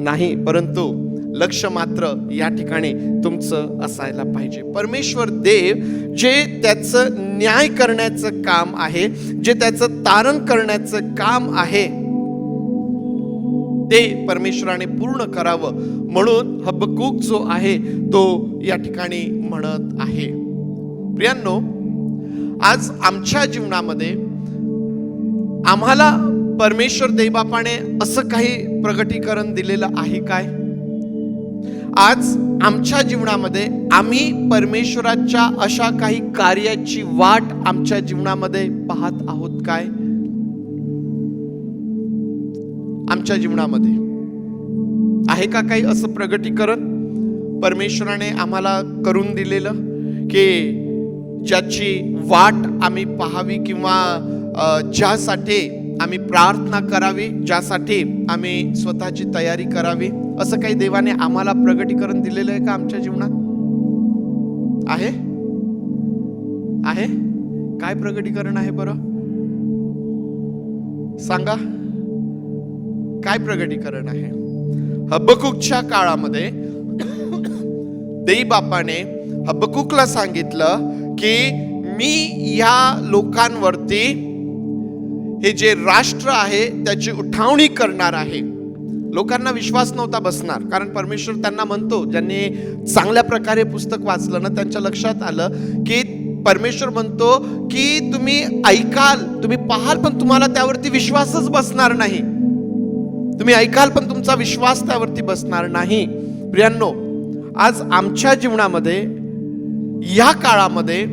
नाही, परंतु लक्ष मात्र या ठिकाणी तुमचं असायला पाहिजे. परमेश्वर देव जे त्याचं न्याय करण्याचं काम आहे, जे त्याचं तारण करण्याचं काम आहे, ते परमेश्वराने पूर्ण करावं म्हणून हबक्कूक जो आहे तो या ठिकाणी म्हणत आहे. प्रियांनो, आज आमच्या जीवनामध्ये आम्हाला परमेश्वर देवबापाने असं काही प्रगटीकरण दिलेलं आहे काय? आज आमच्या जीवनामध्ये आम्ही परमेश्वराच्या अशा काही कार्याची वाट आमच्या जीवनामध्ये पाहत आहोत काय? आमच्या जीवनामध्ये आहे का काही असं प्रगटीकरण परमेश्वराने आम्हाला करून दिलेलं की ज्याची वाट आम्ही पाहावी किंवा ज्यासाठी आम्ही प्रार्थना करावी, ज्यासाठी आम्ही स्वतःची तयारी करावी, असं काही देवाने आम्हाला प्रगटीकरण दिलेलं आहे का आमच्या जीवनात? आहे आहे काय प्रगटीकरण आहे बरं? सांगा, काय प्रगटीकरण आहे? हबक्कूकच्या काळामध्ये देवबापाने हबक्कूकला सांगितलं की मी या लोकांवरती हे जे राष्ट्र आहे त्याची उठावणी करणार आहे. लोकांना विश्वास नव्हता बसणार, कारण परमेश्वर त्यांना म्हणतो, ज्यांनी चांगल्या प्रकारे पुस्तक वाचलं ना त्यांच्या लक्षात आलं की परमेश्वर म्हणतो की तुम्ही ऐकाल, तुम्ही पाहाल, पण तुम्हाला त्यावरती विश्वासच बसणार नाही. तुम्ही ऐकाल पण तुमचा विश्वास त्यावरती बसणार नाही. प्रियांनो, आज आमच्या जीवनामध्ये या काळामध्ये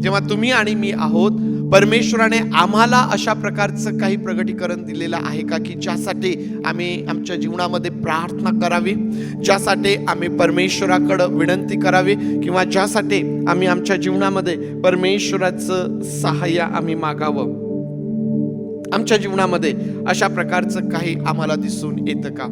जेव्हा तुम्ही आणि मी आहोत, परमेश्वराने आम्हाला अशा प्रकारचं काही प्रगटीकरण दिलेलं आहे का की ज्यासाठी आम्ही आमच्या जीवनामध्ये प्रार्थना करावी, ज्यासाठी आम्ही परमेश्वराकडं विनंती करावी, किंवा ज्यासाठी आम्ही आमच्या जीवनामध्ये परमेश्वराचं सहाय्य आम्ही मागावं? आमच्या जीवनामध्ये अशा प्रकारचं काही आम्हाला दिसून येतं का?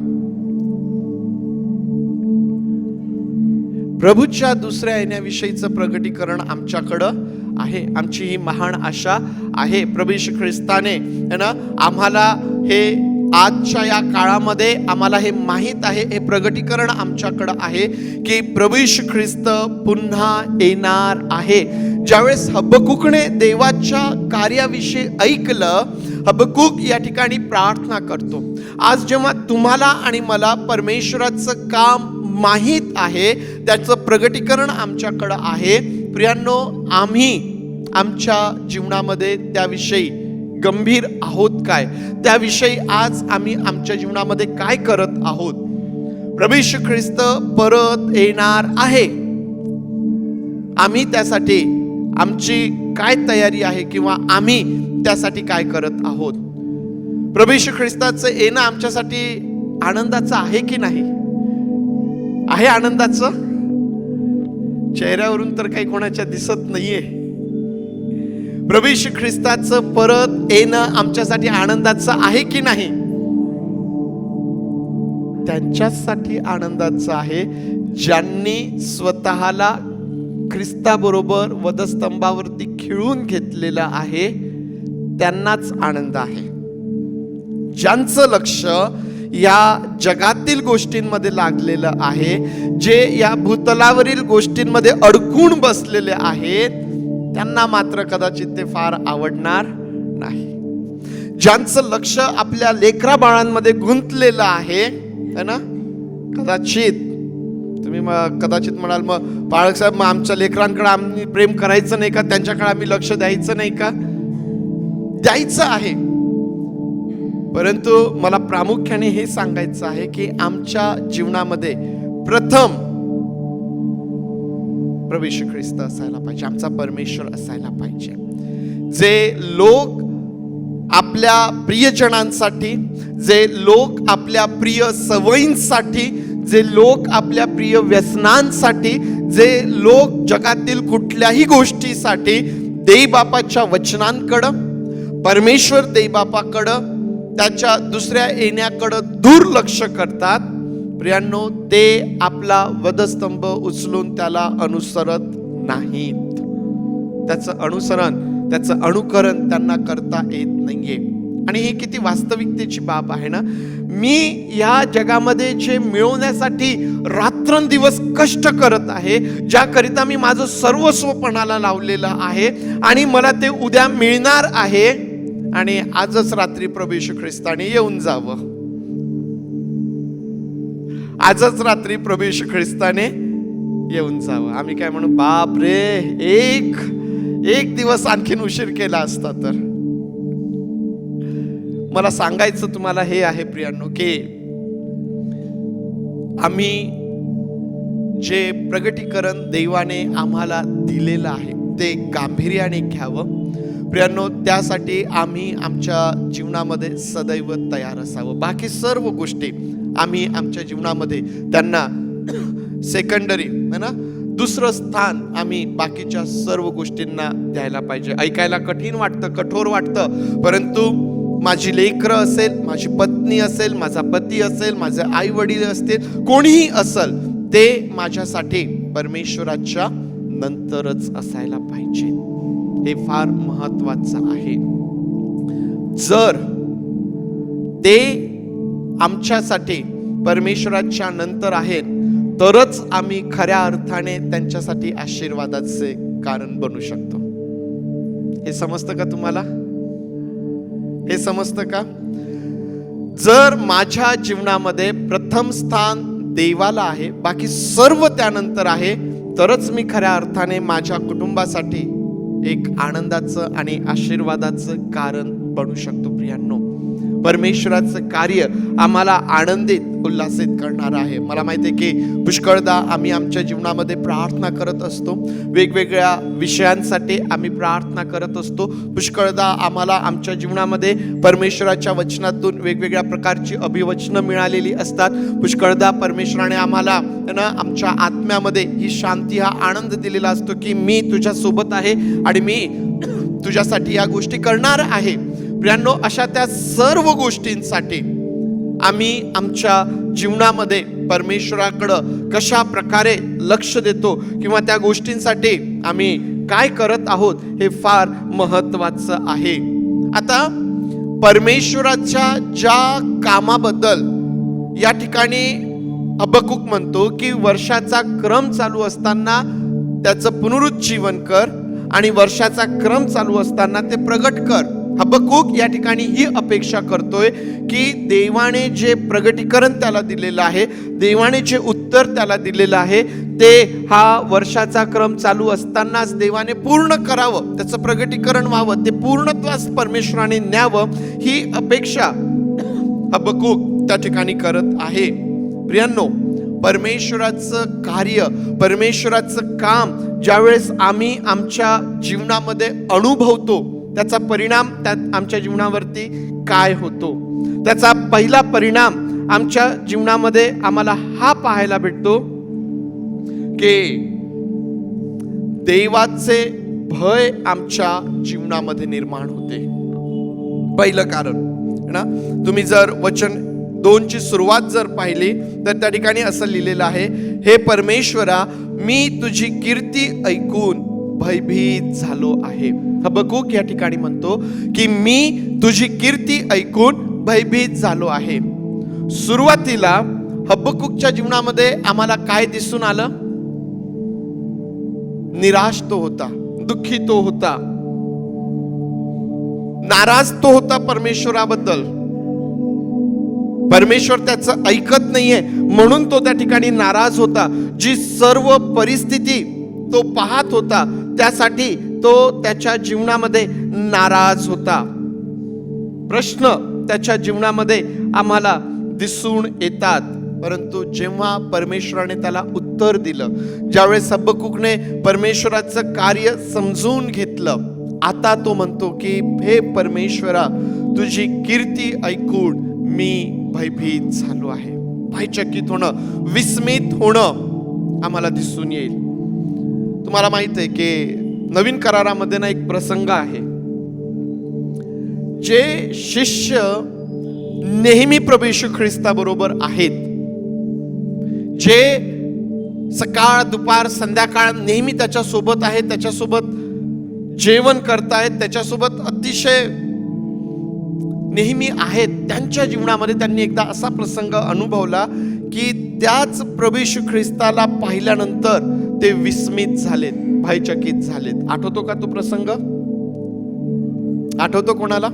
प्रभूच्या दुसऱ्या येण्याविषयीचं प्रगटीकरण आमच्याकडं आहे. आमची ही महान आशा आहे. प्रभू येशू ख्रिस्ताने आम्हाला हे आजच्या या काळामध्ये आम्हाला हे माहीत आहे, हे प्रगटीकरण आमच्याकडं आहे की प्रभू येशू ख्रिस्त पुन्हा येणार आहे. ज्यावेळेस हबक्कूकने देवाच्या कार्याविषयी ऐकलं, हबक्कूक या ठिकाणी प्रार्थना करतो. आज जेव्हा तुम्हाला आणि मला परमेश्वराचं काम माहीत आहे, त्याचं प्रगटीकरण आमच्याकडं आहे, प्रियांनो, आम्ही आमच्या जीवनामध्ये त्याविषयी गंभीर आहोत काय? त्याविषयी आज आम्ही आमच्या जीवनामध्ये काय करत आहोत? प्रभू येशू ख्रिस्त परत येणार आहे. आम्ही त्यासाठी आमची काय तयारी आहे किंवा आम्ही त्यासाठी काय करत आहोत? प्रभू येशू ख्रिस्ताचं येणं आमच्यासाठी आनंदाचं आहे की नाही? आहे आनंदाचं? चेहऱ्यावरून तर काही कोणाच्या दिसत नाहीये. प्रभू येशू ख्रिस्ताचं परत येणं आमच्यासाठी आनंदाचं आहे की नाही? त्यांच्यासाठी आनंदाचं आहे ज्यांनी स्वतःला ख्रिस्ताबरोबर वधस्तंभावरती खिळून घेतलेलं आहे, त्यांनाच आनंद आहे. ज्यांचं लक्ष या जगातील गोष्टींमध्ये लागलेलं आहे, जे या भूतलावरील गोष्टींमध्ये अडकून बसलेले आहेत, त्यांना मात्र कदाचित ते फार आवडणार नाही. ज्यांचं लक्ष आपल्या लेकरा बाळांमध्ये गुंतलेलं आहे ना, कदाचित तुम्ही कदाचित म्हणाल, मग पाळक साहेब, मग आमच्या लेकरांकडे आम्ही प्रेम करायचं नाही का? त्यांच्याकडे आम्ही लक्ष द्यायचं नाही का? द्यायचं आहे, परंतु मला प्रामुख्याने हे सांगायचं आहे की आमच्या जीवनामध्ये प्रथम प्रभू येशू ख्रिस्त असायला पाहिजे, आमचा परमेश्वर असायला पाहिजे. जे लोक आपल्या प्रियजनांसाठी, जे लोक आपल्या प्रिय सवयींसाठी, जे लोक आपल्या प्रिय व्यसनांसाठी, जे लोक जगातील कुठल्याही गोष्टीसाठी देवबापाच्या वचनांकडं, परमेश्वर देवबापाकडं त्याच्या दुसऱ्या येण्याकडं दुर्लक्ष करतात, प्रियांनो, ते आपला वधस्तंभ उचलून त्याला अनुसरत नाहीत. त्याचं अनुसरण, त्याचं अनुकरण त्यांना करता येत नाहीये. आणि ही किती वास्तविकतेची बाब आहे ना. मी या जगामध्ये जे मिळवण्यासाठी रात्रंदिवस कष्ट करत आहे, ज्याकरिता मी माझं सर्वस्व पणाला लावलेलं आहे आणि मला ते उद्या मिळणार आहे, आणि आजच रात्री प्रभू येशू ख्रिस्ताने येऊन जावं. आजच रात्री प्रभू येशू ख्रिस्ताने येऊन जावं. आम्ही काय म्हणू, बाप रे, एक दिवस आणखीन उशीर केला असता तर. मला सांगायचं तुम्हाला हे आहे प्रियांनो, की आम्ही जे प्रगटीकरण देवाने आम्हाला दिलेलं आहे ते गांभीर्याने घ्यावं. प्रियांनो, त्यासाठी आम्ही आमच्या जीवनामध्ये सदैव तयार असावं. बाकी सर्व गोष्टी आम्ही आमच्या जीवनामध्ये त्यांना सेकंडरी है ना, दुसरं स्थान आम्ही बाकीच्या सर्व गोष्टींना द्यायला पाहिजे. ऐकायला कठीण वाटतं, कठोर वाटतं, परंतु माझी लेकरं असेल, माझी पत्नी असेल, माझा पती असेल, माझे आई वडील असतील, कोणीही असेल, ते माझ्यासाठी परमेश्वराच्या नंतरच असायला पाहिजे. हे फार महत्वाचं आहे. जर ते आमच्यासाठी परमेश्वराच्या नंतर आहेत, तरच आम्ही खऱ्या अर्थाने त्यांच्यासाठी आशीर्वादाचे कारण बनू शकतो. हे समजतं का तुम्हाला? हे समजतं का? जर माझ्या जीवनामध्ये प्रथम स्थान देवाला आहे, बाकी सर्व त्यानंतर आहे, तरच मी खऱ्या अर्थाने माझ्या कुटुंबासाठी एक आनंदाचं आणि आशीर्वादाचं कारण बनू शकतो. प्रियांनो, परमेश्वराचं कार्य आम्हाला आनंदित, उल्हासित करणार आहे. मला माहिती आहे की पुष्कळदा आम्ही आमच्या जीवनामध्ये प्रार्थना करत असतो, वेगवेगळ्या विषयांसाठी आम्ही प्रार्थना करत असतो. पुष्कळदा आम्हाला आमच्या जीवनामध्ये परमेश्वराच्या वचनातून वेगवेगळ्या प्रकारची अभिवचनं मिळालेली असतात. पुष्कळदा परमेश्वराने आम्हाला ना आमच्या आत्म्यामध्ये ही शांती, हा आनंद दिलेला असतो की मी तुझ्या सोबत आहे आणि मी तुझ्यासाठी या गोष्टी करणार आहे. प्रियांनो, अशा त्या सर्व गोष्टींसाठी आम्ही आमच्या जीवनामध्ये परमेश्वराकडं कशा प्रकारे लक्ष देतो किंवा त्या गोष्टींसाठी आम्ही काय करत आहोत, हे फार महत्वाचं आहे. आता परमेश्वराच्या ज्या कामाबद्दल या ठिकाणी हबक्कूक म्हणतो की वर्षाचा क्रम चालू असताना त्याचं पुनरुज्जीवन कर आणि वर्षाचा क्रम चालू असताना ते प्रगट कर. हबक्कूक या ठिकाणी ही अपेक्षा करतोय की देवाने जे प्रगटीकरण त्याला दिलेलं आहे, देवाने जे उत्तर त्याला दिलेलं आहे, ते हा वर्षाचा क्रम चालू असतानाच देवाने पूर्ण करावं, त्याचं प्रगटीकरण व्हावं, ते पूर्णत्वास परमेश्वराने न्यावं, ही अपेक्षा हबक्कूक त्या ठिकाणी करत आहे. प्रियांनो, परमेश्वराचं कार्य, परमेश्वराचं काम ज्यावेळेस आम्ही आमच्या जीवनामध्ये अनुभवतो, त्याचा परिणाम त्यात आमच्या जीवनावरती काय होतो? त्याचा पहिला परिणाम आमच्या जीवनामध्ये आम्हाला हा पाहायला भेटतो की देवाचे भय आमच्या जीवनामध्ये निर्माण होते. पहिलं कारण ना, तुम्ही जर वचन 2ची सुरुवात जर पाहिली तर त्या ठिकाणी असं लिहिलेलं आहे, हे परमेश्वरा, मी तुझी कीर्ती ऐकून भयभीत झालो आहे. हबक्कूक या ठिकाणी म्हणतो की मी तुझी कीर्ती ऐकून भयभीत झालो आहे. सुरुवातीला हबक्कूकच्या जीवनामध्ये आम्हाला काय दिसून आलं? निराश तो होता, दुःखी तो होता, नाराज तो होता परमेश्वराबद्दल. परमेश्वर त्याचं ऐकत नाहीये म्हणून तो त्या ठिकाणी नाराज होता. जी सर्व परिस्थिती तो पाहत होता त्यासाठी तो त्याच्या जीवनामध्ये नाराज होता. प्रश्न त्याच्या जीवनामध्ये आम्हाला दिसून येतात, परंतु जेव्हा परमेश्वराने त्याला उत्तर दिलं, ज्यावेळेस हबक्कूकने परमेश्वराचं कार्य समजून घेतलं, आता तो म्हणतो की हे परमेश्वरा, तुझी कीर्ती ऐकून मी भयभीत झालो आहे. भयचकित होणं, विस्मित होणं आम्हाला दिसून येईल. तुम्हाला माहित आहे की नवीन करारामध्ये ना एक प्रसंग आहे जे शिष्य नेहमी प्रभू येशू ख्रिस्ताबरोबर आहेत, जे सकाळ दुपार संध्याकाळ नेहमी त्याच्यासोबत आहेत, त्याच्यासोबत जेवण करतायत, त्याच्यासोबत अतिशय नेहमी आहेत, त्यांच्या जीवनामध्ये त्यांनी एकदा असा प्रसंग अनुभवला की त्याच प्रभू येशू ख्रिस्ताला पाहिल्यानंतर ते विस्मित झालेत, भयचकित झालेत. आठवतो का तो प्रसंग? आठवतो कोणाला?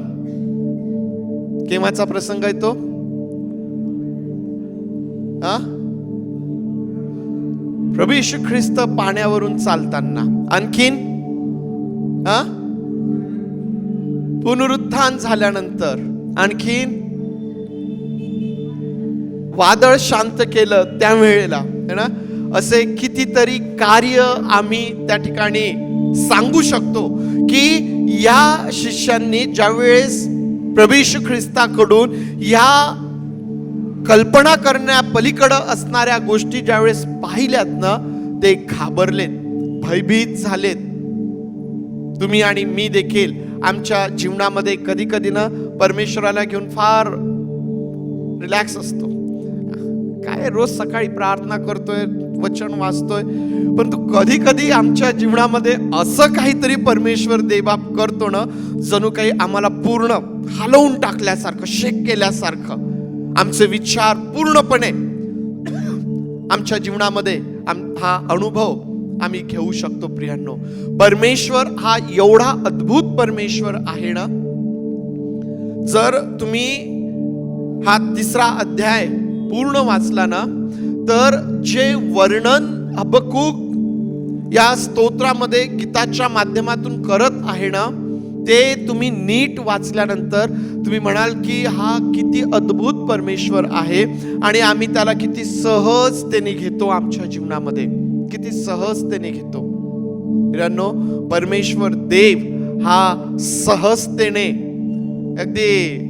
केव्हाचा प्रसंग आहे तो? प्रभू येशू ख्रिस्त पाण्यावरून चालताना, आणखीन पुनरुत्थान झाल्यानंतर, आणखीन वादळ शांत केलं त्यावेळेला, है ना, असे कितीतरी कार्य आम्ही त्या ठिकाणी सांगू शकतो की या शिष्यांनी ज्यावेळेस प्रभू येशू ख्रिस्ताकडून या कल्पना करण्या पलीकडं असणाऱ्या गोष्टी ज्यावेळेस पाहिल्यात ना, ते घाबरलेत, भयभीत झालेत. तुम्ही आणि मी देखील आमच्या जीवनामध्ये कधी कधी ना परमेश्वराला घेऊन फार रिलॅक्स असतो. काय रोज सकाळी प्रार्थना करतोय, वचन वाचतोय, परंतु कधी कधी आमच्या जीवनामध्ये असं काहीतरी परमेश्वर देवबाप करतो ना, जणू काही आम्हाला पूर्ण हलवून टाकल्यासारखं, शेक केल्यासारखं. आमचे विचार पूर्णपणे आमच्या जीवनामध्ये हा अनुभव आम्ही घेऊ शकतो. प्रियांनो, परमेश्वर हा एवढा अद्भुत परमेश्वर आहे ना. जर तुम्ही हा 3रा अध्याय पूर्ण वाचला ना, तर जे वर्णन हबक्कूक या स्तोत्रामध्ये गीताच्या माध्यमातून करत आहे ना, ते तुम्ही नीट वाचल्यानंतर तुम्ही म्हणाल की हा किती अद्भुत परमेश्वर आहे आणि आम्ही त्याला किती सहजतेने घेतो आमच्या जीवनामध्ये, किती सहजतेने घेतो. मित्रांनो, परमेश्वर देव हा सहजतेने, अगदी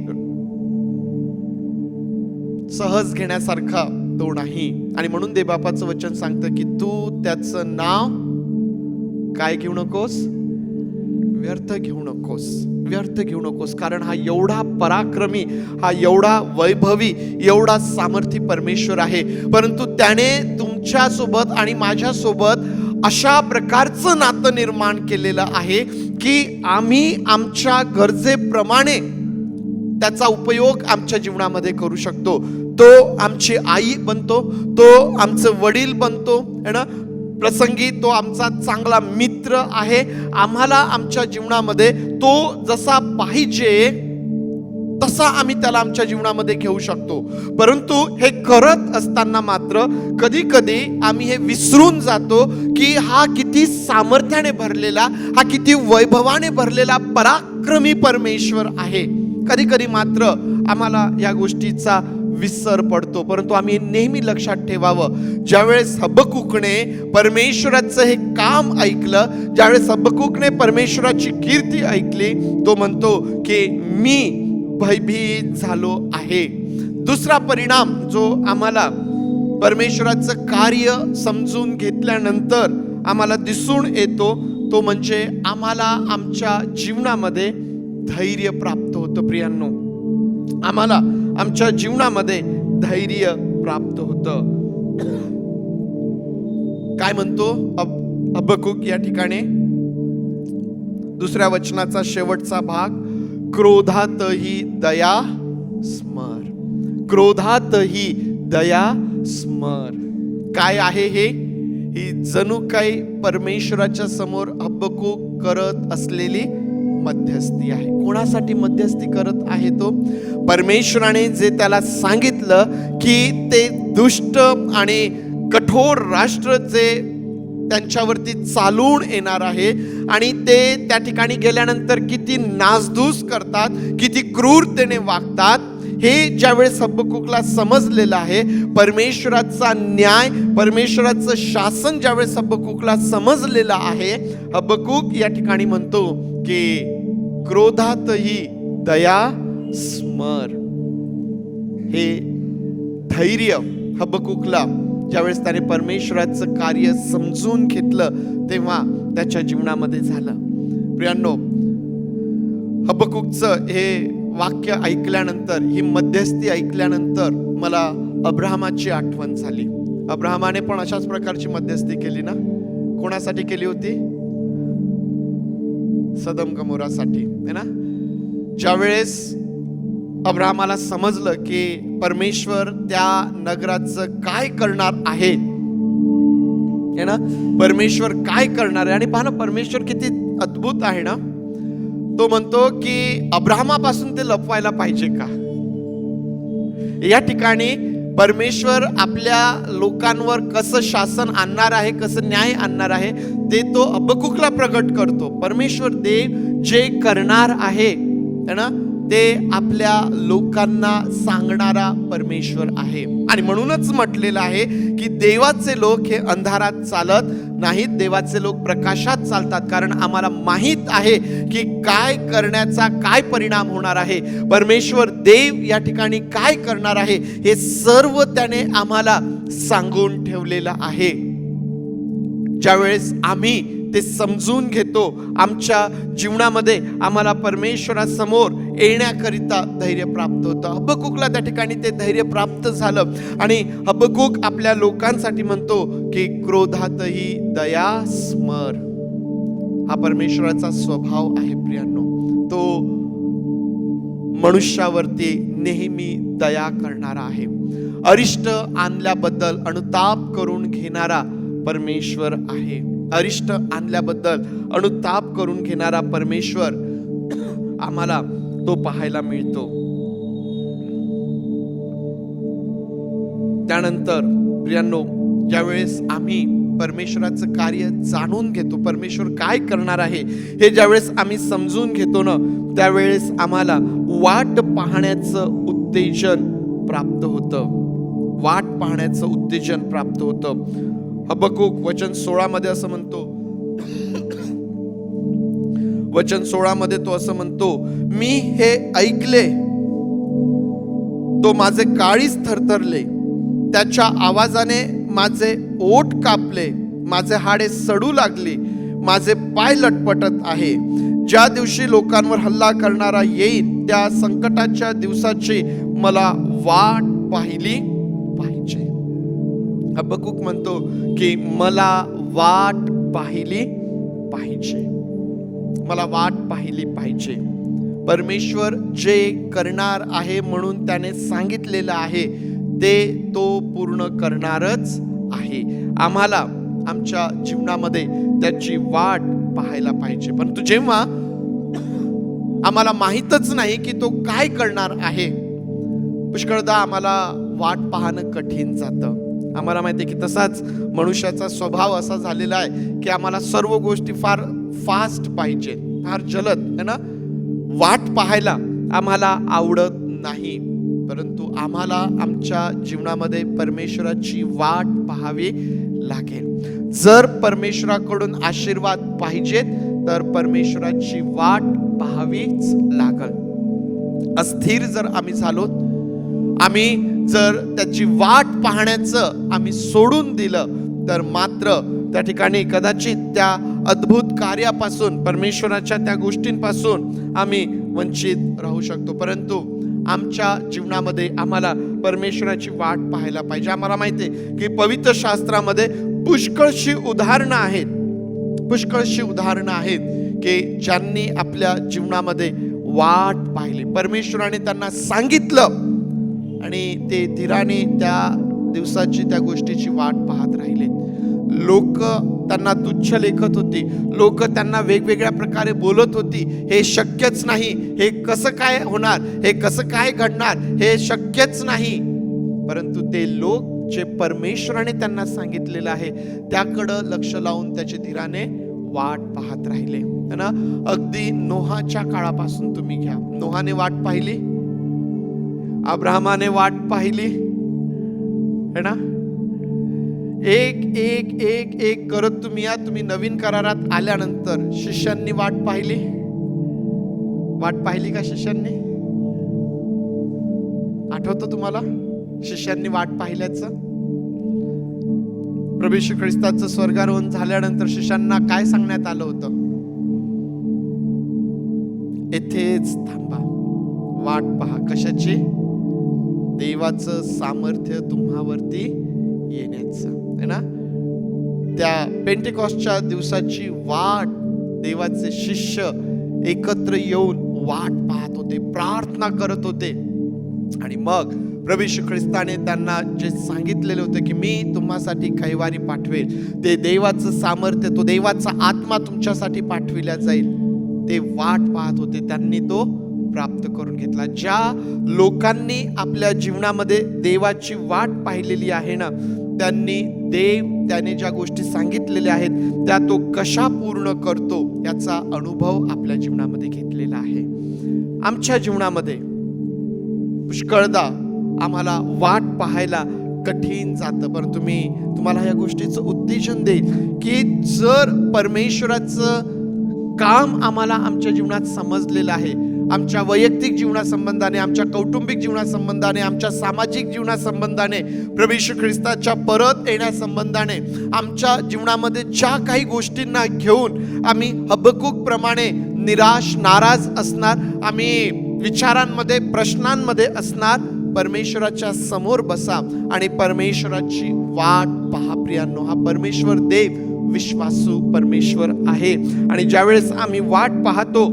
सहज घेण्यासारखा तो नाही. आणि म्हणून देवबापाचं वचन सांगतं की तू त्याचं नाव काय घेऊ नकोस, व्यर्थ घेऊ नकोस, व्यर्थ घेऊ नकोस. कारण हा एवढा पराक्रमी, हा एवढा वैभवी, एवढा सामर्थी परमेश्वर आहे. परंतु त्याने तुमच्या सोबत आणि माझ्या सोबत अशा प्रकारचं नातं निर्माण केलेलं आहे की आम्ही आमच्या गरजेप्रमाणे त्याचा उपयोग आमच्या जीवनामध्ये करू शकतो. तो आमची आई बनतो, तो आमचं वडील बनतो, है ना, प्रसंगी तो आमचा चांगला मित्र आहे. आम्हाला आमच्या जीवनामध्ये तो जसा पाहिजे तसा आम्ही त्याला आमच्या जीवनामध्ये घेऊ शकतो. परंतु हे करत असताना मात्र कधी कधी आम्ही हे विसरून जातो की हा किती सामर्थ्याने भरलेला, हा किती वैभवाने भरलेला पराक्रमी परमेश्वर आहे. कधी कधी मात्र आम्हाला या गोष्टीचा विसर पडतो. परंतु आम्ही नेहमी लक्षात ठेवावं, ज्यावेळेस हबक्कूकने परमेश्वराचं हे काम ऐकलं, ज्यावेळेस हबक्कूकने परमेश्वराची कीर्ती ऐकली, तो म्हणतो की मी भयभीत झालो आहे. दुसरा परिणाम जो आम्हाला परमेश्वराचं कार्य समजून घेतल्यानंतर आम्हाला दिसून येतो, तो म्हणजे आम्हाला आमच्या जीवनामध्ये धैर्य प्राप्त होतं. प्रियांनो, आम्हाला आमच्या जीवनामध्ये धैर्य प्राप्त होतं. काय म्हणतो हबक्कूक या ठिकाणी? 2ऱ्या वचनाचा शेवटचा भाग, क्रोधातही दया स्मर, क्रोधातही दया स्मर. काय आहे हे? ही जणू काही परमेश्वराच्या समोर हबक्कूक करत असलेली मध्यस्थी आहे. कोणासाठी मध्यस्थी करत आहे तो? परमेश्वराने जे त्याला सांगितलं की ते दुष्ट आणि कठोर राष्ट्र जे त्यांच्यावरती चालून येणार आहे आणि ते त्या ठिकाणी गेल्यानंतर किती नासधूस करतात, किती क्रूरतेने वागतात, हे ज्यावेळेस हबक्कूकला समजलेलं आहे, परमेश्वराचा न्याय, परमेश्वराचं शासन ज्यावेळेस हबक्कूकला समजलेलं आहे, हबक्कूक या ठिकाणी म्हणतो की क्रोधातही दया स्मर. हे धैर्य हबक्कूकला ज्यावेळेस त्याने परमेश्वराचं कार्य समजून घेतलं तेव्हा त्याच्या जीवनामध्ये झालं. प्रियांनो, हबकुकचं हे वाक्य ऐकल्यानंतर, ही मध्यस्थी ऐकल्यानंतर मला अब्राहमाची आठवण झाली. अब्राहमाने पण अशाच प्रकारची मध्यस्थी केली ना. कोणासाठी केली होती? सदम गमोरासाठी, है ना. ज्यावेळेस अब्राहमाला समजलं की परमेश्वर त्या नगराचं काय करणार आहे, है ना, परमेश्वर काय करणार आहे, आणि पहा ना परमेश्वर किती अद्भुत आहे ना. तो म्हणतो की अब्राहमापासून ते लपवायला पाहिजे का? या ठिकाणी परमेश्वर आपल्या लोकांवर कसं शासन आणणार आहे, कसं न्याय आणणार आहे, ते तो हबकुकला प्रगट करतो. परमेश्वर देव जे करणार आहे, है ना, ते आपल्या लोकांना सांगणारा परमेश्वर आहे. आणि म्हणूनच म्हटलेलं आहे की देवाचे लोक हे अंधारात चालत नाहीत, देवाचे लोक प्रकाशात चालतात. कारण आम्हाला माहित आहे की काय करण्याचा काय परिणाम होणार आहे, परमेश्वर देव या ठिकाणी काय करणार आहे, हे सर्व त्याने आम्हाला सांगून ठेवलेलं आहे. ज्यावेळेस आम्ही ते समजून घेतो, आमच्या जीवनामध्ये आम्हाला परमेश्वरासमोर येण्याकरिता धैर्य प्राप्त होतं. हबकुकला त्या ठिकाणी ते धैर्य प्राप्त झालं. आणि हबकुक आपल्या लोकांसाठी म्हणतो की क्रोधातही दया स्मर. हा परमेश्वराचा स्वभाव आहे प्रियांनो. तो मनुष्यावरती नेहमी दया करणारा आहे. अरिष्ट आणल्याबद्दल अनुताप करून घेणारा परमेश्वर आहे. अरिष्ट आणल्याबद्दल अनुताप करून घेणारा परमेश्वर आम्हाला तो पाहायला मिळतो. त्यानंतर प्रियांनो, ज्यावेळेस आम्ही परमेश्वराचं कार्य जाणून घेतो, परमेश्वर काय करणार आहे हे ज्यावेळेस आम्ही समजून घेतो ना, त्यावेळेस आम्हाला वाट पाहण्याचं उत्तेजन प्राप्त होतं. वाट पाहण्याचं उत्तेजन प्राप्त होतं. हबकुक वचन 16 मध्ये असं म्हणतो, वचन 16 मध्ये तो असं म्हणतो, मी हे ऐकले, तो माझे काळीज थरथरले, त्याच्या आवाजाने माझे ओठ कापले, माझे हाडे सडू लागली, माझे पाय लटपटत आहे. ज्या दिवशी लोकांवर हल्ला करणारा येईल, त्या संकटाच्या दिवसाची मला वाट पाहिली पाहिजे. हबकुक म्हणतो की मला वाट पाहिली पाहिजे, मला वाट पाहिली पाहिजे. परमेश्वर जे करणार आहे म्हणून त्याने सांगितलेलं आहे ते तो पूर्ण करणारच आहे. आम्हाला आमच्या जीवनामध्ये त्याची वाट पाहायला पाहिजे. परंतु जेव्हा आम्हाला माहीतच नाही की तो काय करणार आहे, पुष्कळदा आम्हाला वाट पाहणं कठीण जातं. आम्हाला माहिती आहे की तसाच मनुष्याचा स्वभाव असा झालेला आहे की आम्हाला सर्व गोष्टी फार फास्ट पाहिजे, फार जलद, है ना. वाट पाहायला आम्हाला आवडत नाही. परंतु आम्हाला आमच्या जीवनामध्ये परमेश्वराची वाट पाहावी लागेल. जर परमेश्वराकडून आशीर्वाद पाहिजेत तर परमेश्वराची वाट पाहावीच लागल. अस्थिर जर आम्ही झालो, आम्ही जर त्याची वाट पाहण्याचं आम्ही सोडून दिलं, तर मात्र त्या ठिकाणी कदाचित त्या अद्भुत कार्यापासून, परमेश्वराच्या त्या गोष्टींपासून आम्ही वंचित राहू शकतो. परंतु आमच्या जीवनामध्ये आम्हाला परमेश्वराची वाट पाहायला पाहिजे. आम्हाला माहिती आहे की पवित्र शास्त्रामध्ये पुष्कळशी उदाहरणं आहेत, पुष्कळशी उदाहरणं आहेत की ज्यांनी आपल्या जीवनामध्ये वाट पाहिली. परमेश्वराने त्यांना सांगितलं आणि ते धीराने त्या दिवसाची, त्या गोष्टीची वाट पाहत राहिले. लोक त्यांना तुच्छ लेखत होती, लोक त्यांना वेगवेगळ्या प्रकारे बोलत होती, हे शक्यच नाही, हे कसं काय होणार, हे कसं काय घडणार, हे शक्यच नाही. परंतु ते लोक जे परमेश्वराने त्यांना सांगितलेलं आहे त्याकडं लक्ष लावून त्याची धीराने वाट पाहत राहिले, है ना. अगदी नोहाच्या काळापासून तुम्ही घ्या. नोहाने वाट पाहिली, अब्राहमाने वाट पाहिली, है ना. एक एक एक एक करत तुम्ही या. तुम्ही नवीन करारात आल्यानंतर शिष्यांनी वाट पाहिली. वाट पाहिली का शिष्यांनी? आठवतं तुम्हाला शिष्यांनी वाट पाहिल्याचं? प्रभू येशू ख्रिस्ताचं स्वर्गारोहण झाल्यानंतर शिष्यांना काय सांगण्यात आलं होतं? येथेच थांबा. वाट पहा कशाची? देवाचं सामर्थ्य तुम्हावरती येण्याचं, है ना? त्या पेंटेकॉस्टच्या दिवसाची वाट देवाचे शिष्य एकत्र येऊन वाट पाहत होते, प्रार्थना करत होते. आणि मग प्रभू येशू ख्रिस्ताने त्यांना जे सांगितलेले होते की मी तुम्हासाठी कैवारी पाठवेल, ते देवाचं सामर्थ्य, तो देवाचा आत्मा तुमच्यासाठी पाठविला जाईल, ते वाट पाहत होते. त्यांनी तो प्राप्त करून घेतला. ज्या लोकांनी आपल्या जीवनामध्ये देवाची वाट पाहिलेली आहे ना, त्याने ज्या गोष्टी सांगितलेल्या आहेत त्या तो कशा पूर्ण करतो याचा अनुभव आपल्या जीवनामध्ये घेतलेला आहे. आमच्या जीवनामध्ये पुष्कळदा आम्हाला वाट पाहायला कठीण जातं, परंतु मी तुम्हाला या गोष्टीचं उत्तेजन देईल की जर परमेश्वराचं काम आम्हाला आमच्या जीवनात समजलेलं आहे, आमच्या वैयक्तिक जीवनासंबंधाने, आमच्या कौटुंबिक जीवनासंबंधाने, आमच्या सामाजिक जीवनासंबंधाने, प्रभू येशू ख्रिस्ताच्या परत येण्यासंबंधाने, आमच्या जीवनामध्ये ज्या काही गोष्टींना घेऊन आम्ही हबक्कूक प्रमाणे निराश नाराज असणार, आम्ही विचारांमध्ये प्रश्नांमध्ये असणार, परमेश्वराच्या समोर बसा आणि परमेश्वराची वाट पहा. प्रियांनो, हा परमेश्वर देव विश्वासू परमेश्वर आहे. आणि ज्यावेळेस आम्ही वाट पाहतो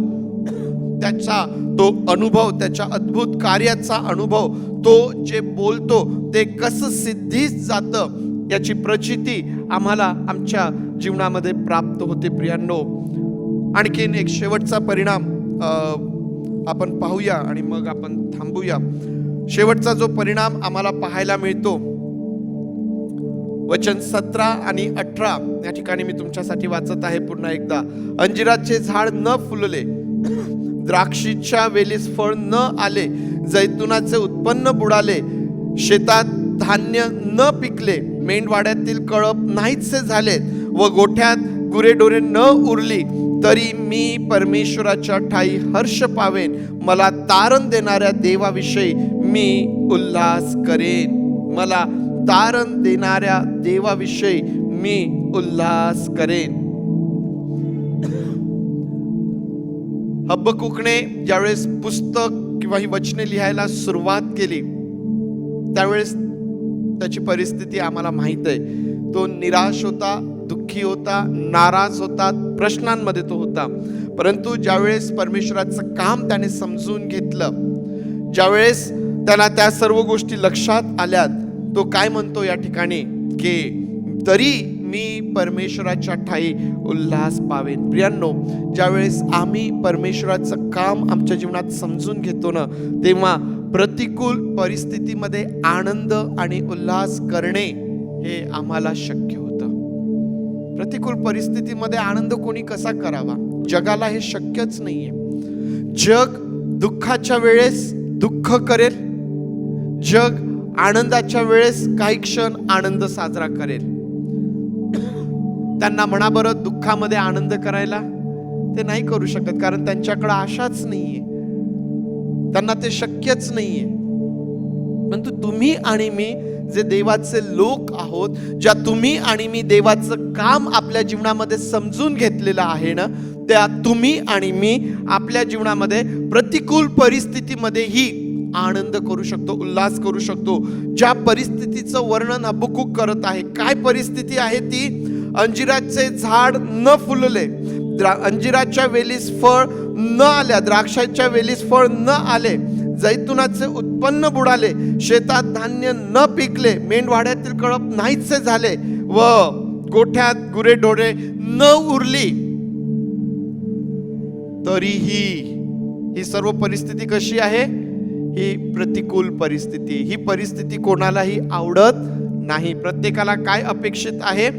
त्याचा तो अनुभव, त्याच्या अद्भुत कार्याचा अनुभव, तो जे बोलतो ते कसं सिद्धीस जातं याची प्रचिती आम्हाला आमच्या जीवनामध्ये प्राप्त होते. प्रियांनो, आणखीन एक शेवटचा परिणाम आपण पाहूया आणि मग आपण थांबूया. शेवटचा जो परिणाम आम्हाला पाहायला मिळतो, वचन 17 आणि 18 या ठिकाणी मी तुमच्यासाठी वाचत आहे पुन्हा एकदा. अंजिराचे झाड न फुलले, द्राक्षीच्या वेलीस फळ न आले, जैतुनाचे उत्पन्न बुडाले, शेतात धान्य न पिकले, मेंढवाड्यातील कळप नाहीसे झाले व गोठ्यात गुरेढोरे न उरली, तरी मी परमेश्वराच्या ठाई हर्ष पावेन, मला तारण देणाऱ्या देवाविषयी मी उल्हास करेन. मला तारण देणाऱ्या देवाविषयी मी उल्हास करेन. हबक्कूकने ज्यावेळेस पुस्तक किंवा ही वचने लिहायला सुरुवात केली त्यावेळेस त्याची परिस्थिती आम्हाला माहित आहे. तो निराश होता, दुःखी होता, नाराज होता, प्रश्नांमध्ये तो होता. परंतु ज्यावेळेस परमेश्वराचं काम त्याने समजून घेतलं, ज्यावेळेस त्याला त्या सर्व गोष्टी लक्षात आल्यात, तो काय म्हणतो या ठिकाणी की तरी मी परमेश्वराच्या ठाई उल्हास पावेन. प्रियांनो, ज्यावेळेस आम्ही परमेश्वराचं काम आमच्या जीवनात समजून घेतो ना, तेव्हा प्रतिकूल परिस्थितीमध्ये आनंद आणि उल्हास करणे हे आम्हाला शक्य होतं. प्रतिकूल परिस्थितीमध्ये आनंद कोणी कसा करावा? जगाला हे शक्यच नाहीये. जग दुःखाच्या वेळेस दुःख करेल, जग आनंदाच्या वेळेस काही क्षण आनंद साजरा करेल. त्यांना म्हणा बरं दुःखामध्ये आनंद करायला, ते नाही करू शकत, कारण त्यांच्याकडे आशाच नाहीये, त्यांना ते शक्यच नाहीये. परंतु तुम्ही आणि मी जे देवाचे लोक आहोत, ज्या तुम्ही आणि मी देवाचं काम आपल्या जीवनामध्ये समजून घेतलेलं आहे ना, त्या तुम्ही आणि मी आपल्या जीवनामध्ये प्रतिकूल परिस्थितीमध्येही आनंद करू शकतो, उल्हास करू शकतो. ज्या परिस्थितीचं वर्णन हबक्कूक करत आहे, काय परिस्थिती आहे ती? अंजिराचे झाड न फुलले, अंजिराच्या वेलीस फळ न आल्या, द्राक्षाच्या वेलीस फळ न आले, जैतुनाचे उत्पन्न बुडाले, शेतात धान्य न पिकले, मेंढवाड्यातील कळप नाहीसे झाले व गोठ्यात गुरेढोरे न उरली, तरीही ही सर्व परिस्थिती कशी आहे? ही प्रतिकूल परिस्थिती. ही परिस्थिती कोणालाही आवडत नाही. प्रत्येकाला काय अपेक्षित आहे?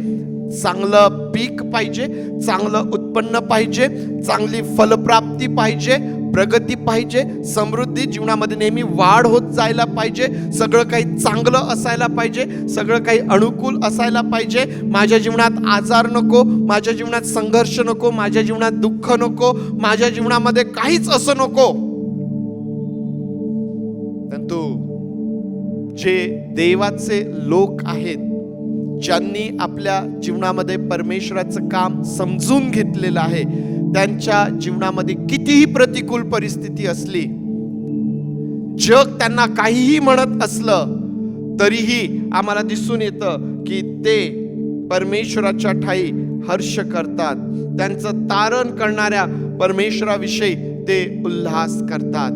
चांगलं पीक पाहिजे, चांगलं उत्पन्न पाहिजे, चांगली फलप्राप्ती पाहिजे, प्रगती पाहिजे, समृद्धी जीवनामध्ये नेहमी वाढ होत जायला पाहिजे, सगळं काही चांगलं असायला पाहिजे, सगळं काही अनुकूल असायला पाहिजे. माझ्या जीवनात आजार नको, माझ्या जीवनात संघर्ष नको, माझ्या जीवनात दुःख नको, माझ्या जीवनामध्ये काहीच असं नको. परंतु जे देवाचे लोक आहेत, ज्यांनी आपल्या जीवनामध्ये परमेश्वराचं काम समजून घेतलेलं आहे, त्यांच्या जीवनामध्ये कितीही प्रतिकूल परिस्थिती असली, जग त्यांना काहीही म्हणत असलं, तरीही आम्हाला दिसून येतं की ते परमेश्वराच्या ठाई हर्ष करतात. त्यांचं तारण करणाऱ्या परमेश्वराविषयी ते उल्हास करतात.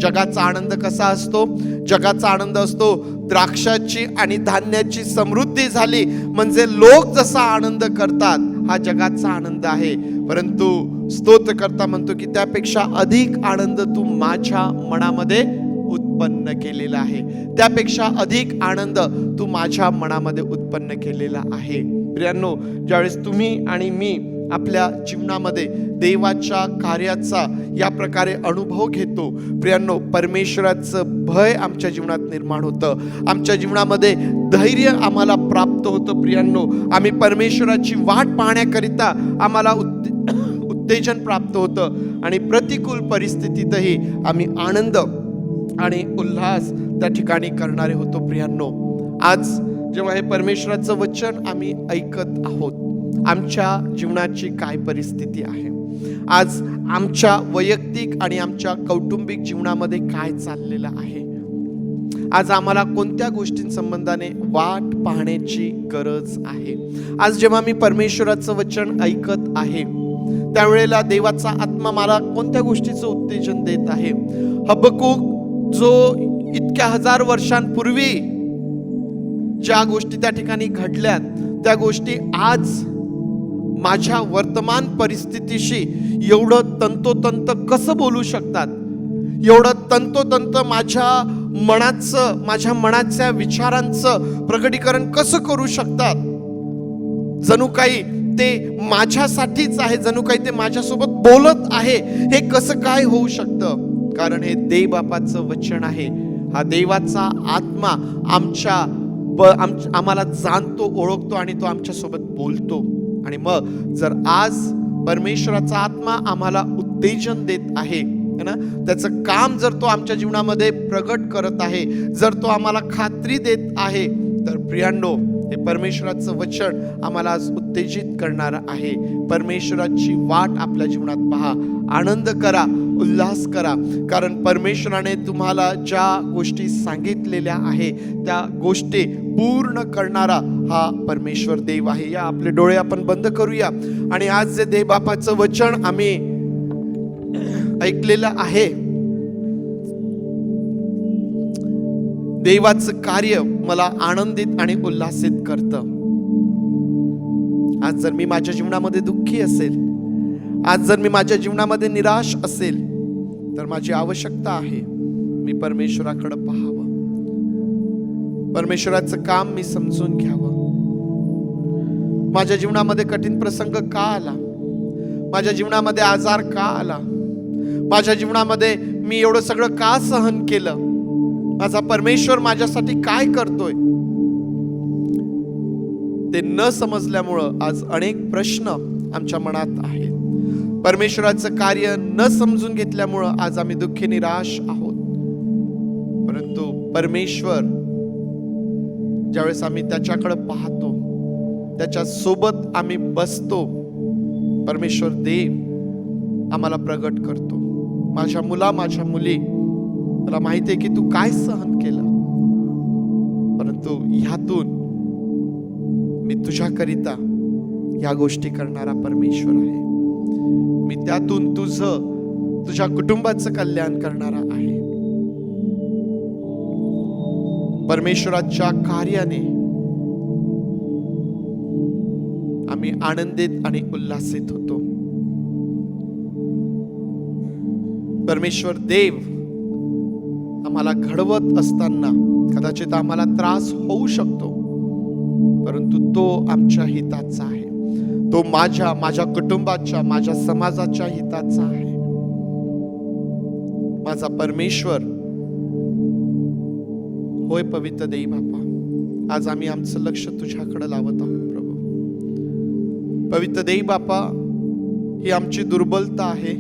जगाचा आनंद कसा असतो? जगाचा आनंद असतो द्राक्षाची आणि धान्याची समृद्धी झाली म्हणजे लोक जसा आनंद करतात, हा जगाचा आनंद आहे. परंतु स्तोत्रकर्ता म्हणतो की त्यापेक्षा अधिक आनंद तू माझ्या मनामध्ये उत्पन्न केलेला आहे. त्यापेक्षा अधिक आनंद तू माझ्या मनामध्ये उत्पन्न केलेला आहे. प्रियांनो, ज्यावेळेस तुम्ही आणि मी आपल्या जीवनामध्ये देवाच्या कार्याचा या प्रकारे अनुभव घेतो, प्रियांनो, परमेश्वराचं भय आमच्या जीवनात निर्माण होतं. आमच्या जीवनामध्ये धैर्य आम्हाला प्राप्त होतं. प्रियांनो, आम्ही परमेश्वराची वाट पाहण्याकरिता आम्हाला उत्तेजन प्राप्त होतं आणि प्रतिकूल परिस्थितीतही आम्ही आनंद आणि उल्हास त्या ठिकाणी करणारे होतो. प्रियांनो, आज जेव्हा हे परमेश्वराचं वचन आम्ही ऐकत आहोत, आमच्या जीवनाची काय परिस्थिती आहे, आज आमच्या वैयक्तिक आणि आमच्या कौटुंबिक जीवनामध्ये काय चाललेलं आहे, आज आम्हाला कोणत्या गोष्टींसंबंधाने वाट पाहण्याची गरज आहे. आज जेव्हा मी परमेश्वराचं वचन ऐकत आहे, त्यावेळेला देवाचा आत्मा मला कोणत्या गोष्टीचं उत्तेजन देत आहे. हबक्कूक जो इतक्या हजार वर्षांपूर्वी ज्या गोष्टी त्या ठिकाणी घडल्यात, त्या गोष्टी आज माझ्या वर्तमान परिस्थितीशी एवढं तंतोतंत कसं बोलू शकतात, एवढं तंतोतंत माझ्या मनाच्या विचारांचं प्रकटीकरण कसं करू शकतात. जणू काही ते माझ्यासाठीच आहे, जणू काही ते माझ्यासोबत बोलत आहे. हे कसं काय होऊ शकतं? कारण हे देवबापाचं वचन आहे. हा देवाचा आत्मा आम्हाला जाणतो, ओळखतो आणि तो आमच्यासोबत बोलतो. आणि मग जर आज परमेश्वराचा आत्मा आम्हाला उत्तेजन देत आहे ना, त्याचं काम जर तो आमच्या जीवनामध्ये प्रगट करत आहे, जर तो आम्हाला खात्री देत आहे, तर प्रियांनो, हे परमेश्वराचं वचन आम्हाला आज उत्तेजित करणार आहे. परमेश्वराची वाट आपल्या जीवनात पहा, आनंद करा, उल्हास करा. कारण परमेश्वराने तुम्हाला ज्या गोष्टी सांगितलेल्या आहे त्या गोष्टी पूर्ण करणारा हा परमेश्वर देव आहे. या आपले डोळे आपण बंद करूया आणि आज जे देवबापाचं वचन आम्ही ऐकलेलं आहे, देवाचं कार्य मला आनंदित आणि उल्हासित करतं. आज जर मी माझ्या जीवनामध्ये दुःखी असेल, आज जर मी माझ्या जीवनामध्ये निराश असेल, तर माझी आवश्यकता आहे मी परमेश्वराकडे पाहावं, परमेश्वराचं काम मी समजून घ्यावं. माझ्या जीवनामध्ये कठीण प्रसंग का आला, माझ्या जीवनामध्ये आजार का आला, माझ्या जीवनामध्ये मी एवढं सगळं का सहन केलं, माझा परमेश्वर माझ्यासाठी काय करतोय, ते न समजल्यामुळं आज अनेक प्रश्न आमच्या मनात आहेत. परमेश्वराचं कार्य न समजून घेतल्यामुळं आज आम्ही दुःखी निराश आहोत. परंतु परमेश्वर, ज्यावेळेस आम्ही त्याच्याकडे पाहतो, त्याच्या सोबत आम्ही बसतो, परमेश्वर देव आम्हाला प्रगट करतो. माझ्या मुला, माझ्या मुली, मला माहिती आहे की तू काय सहन केलं, परंतु ह्यातून मी तुझ्याकरिता या गोष्टी करणारा परमेश्वर आहे. मी त्यातून तुझ्या कुटुंबाचं कल्याण करणारा आहे. परमेश्वराच्या कार्याने आम्ही आनंदित आणि उल्हासित होतो. परमेश्वर देव आम्हाला घडवत असताना कदाचित आम्हाला त्रास होऊ शकतो, परंतु तो आमच्या हिताचा आहे. तो माझ्या कुटुंबाच्या, माझ्या समाजाच्या हिताचा आहे. माझा परमेश्वर होय पवित्र देई बापा, आज आम्ही आमचं लक्ष तुझ्याकडे लावत आहोत. प्रभू पवित्र देई बापा, ही आमची दुर्बलता आहे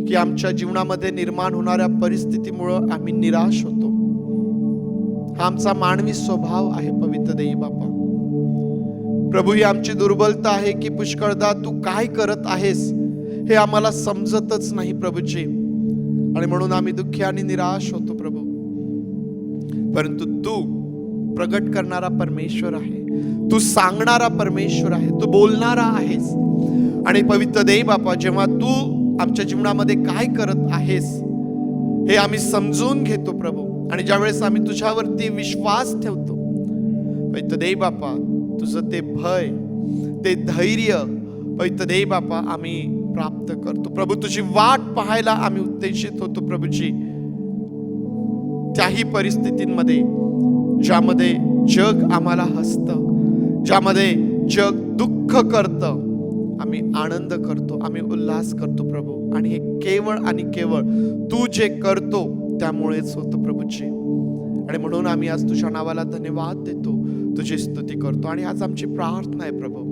की आमच्या जीवनामध्ये निर्माण होणाऱ्या परिस्थितीमुळं आम्ही निराश होतो. हा आमचा मानवी स्वभाव आहे पवित्र देई बापा. प्रभू, ही आमची दुर्बलता आहे की पुष्कळदा तू काय करत आहेस हे आम्हाला समजतच नाही प्रभूजी, आणि म्हणून आम्ही दुःखी आणि निराश होतो प्रभू. परंतु तू प्रगट करणारा परमेश्वर आहे, तू सांगणारा परमेश्वर आहे, तू बोलणारा आहेस. आणि पवित्र देव बापा, जेव्हा तू आमच्या जीवनामध्ये काय करत आहेस हे आम्ही समजून घेतो प्रभू, आणि ज्यावेळेस आम्ही तुझ्यावरती विश्वास ठेवतो पवित्र देव बापा, तुझं ते भय, ते धैर्य पवित्र देव बापा आम्ही प्राप्त करतो प्रभू. तुझी वाट पाहायला आम्ही उत्तेजित होतो प्रभूजी. त्याही परिस्थितींमध्ये ज्यामध्ये जग आम्हाला हसतं, ज्यामध्ये जग दुःख करतं, आम्ही आनंद करतो, आम्ही उल्हास करतो प्रभू. आणि हे केवळ आणि केवळ तू जे करतो त्यामुळेच होतं प्रभूजी. आणि म्हणून आम्ही आज तुझ्या नावाला धन्यवाद देतो, तुझी स्तुती करतो. आणि आज आमची प्रार्थना आहे प्रभू,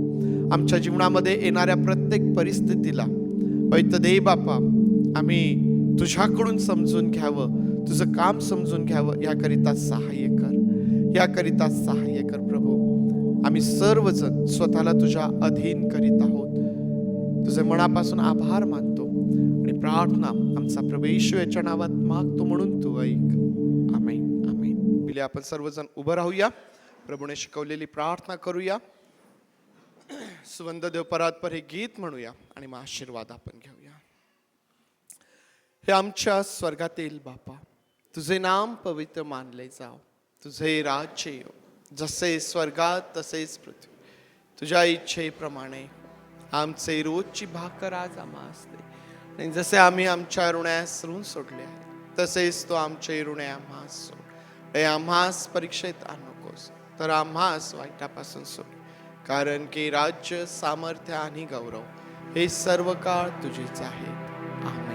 आमच्या जीवनामध्ये येणाऱ्या प्रत्येक परिस्थितीला पवित्र देव बापा आम्ही तुझ्याकडून समजून घ्यावं, तुझं काम समजून घ्यावं, याकरिता सहाय्य कर, याकरिता सहाय्य कर प्रभू. आम्ही सर्वजण स्वतःला तुझ्या अधीन करीत आहोत. तुझे मनापासून आभार मानतो आणि प्रार्थना आमचा प्रभू येशू याच्या नावात मागतो, म्हणून तू ऐक. आमेन, आमेन. पहिले आपण सर्वजण उभं राहूया, प्रभूने शिकवलेली प्रार्थना करूया. सुवंद देव परात्पर हे गीत म्हणूया आणि मग आशीर्वाद आपण घेऊया. हे आमच्या स्वर्गातील बापा, तुझे नाम पवित्र मानले जाव, तुझे राज्य येव, जसे स्वर्गात तसेच पृथ्वी. तुझ्या इच्छेप्रमाणे आमचे रोजची भाकर आज आम्हास दे, आणि जसे आम्ही आमच्या ऋण्यास ऋण सोडले आहे तसेच तो आमचे ऋणे आम्हास सोड. हे आम्हास परीक्षेत आणू नकोस, तर आम्हास वाईटापासून सोड. कारण की राज्य, सामर्थ्य आणि गौरव हे सर्व काळ तुझेच आहे. आमेन.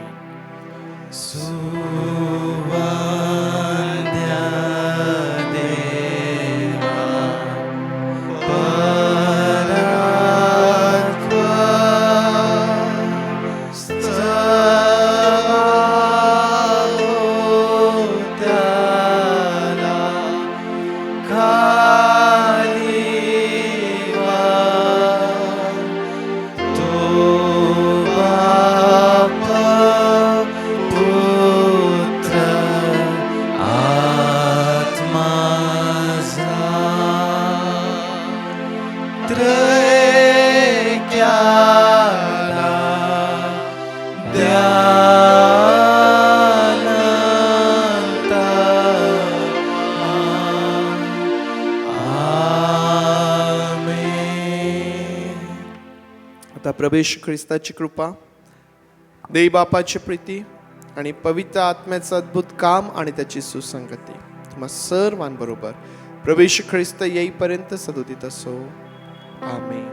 आता प्रभू येशू ख्रिस्ताची कृपा, देव बापाची प्रीती आणि पवित्र आत्म्याचं अद्भुत काम आणि त्याची सुसंगती तुम्हा सर्वांबरोबर प्रभू येशू ख्रिस्त येईपर्यंत सदोदित असो. आमेन.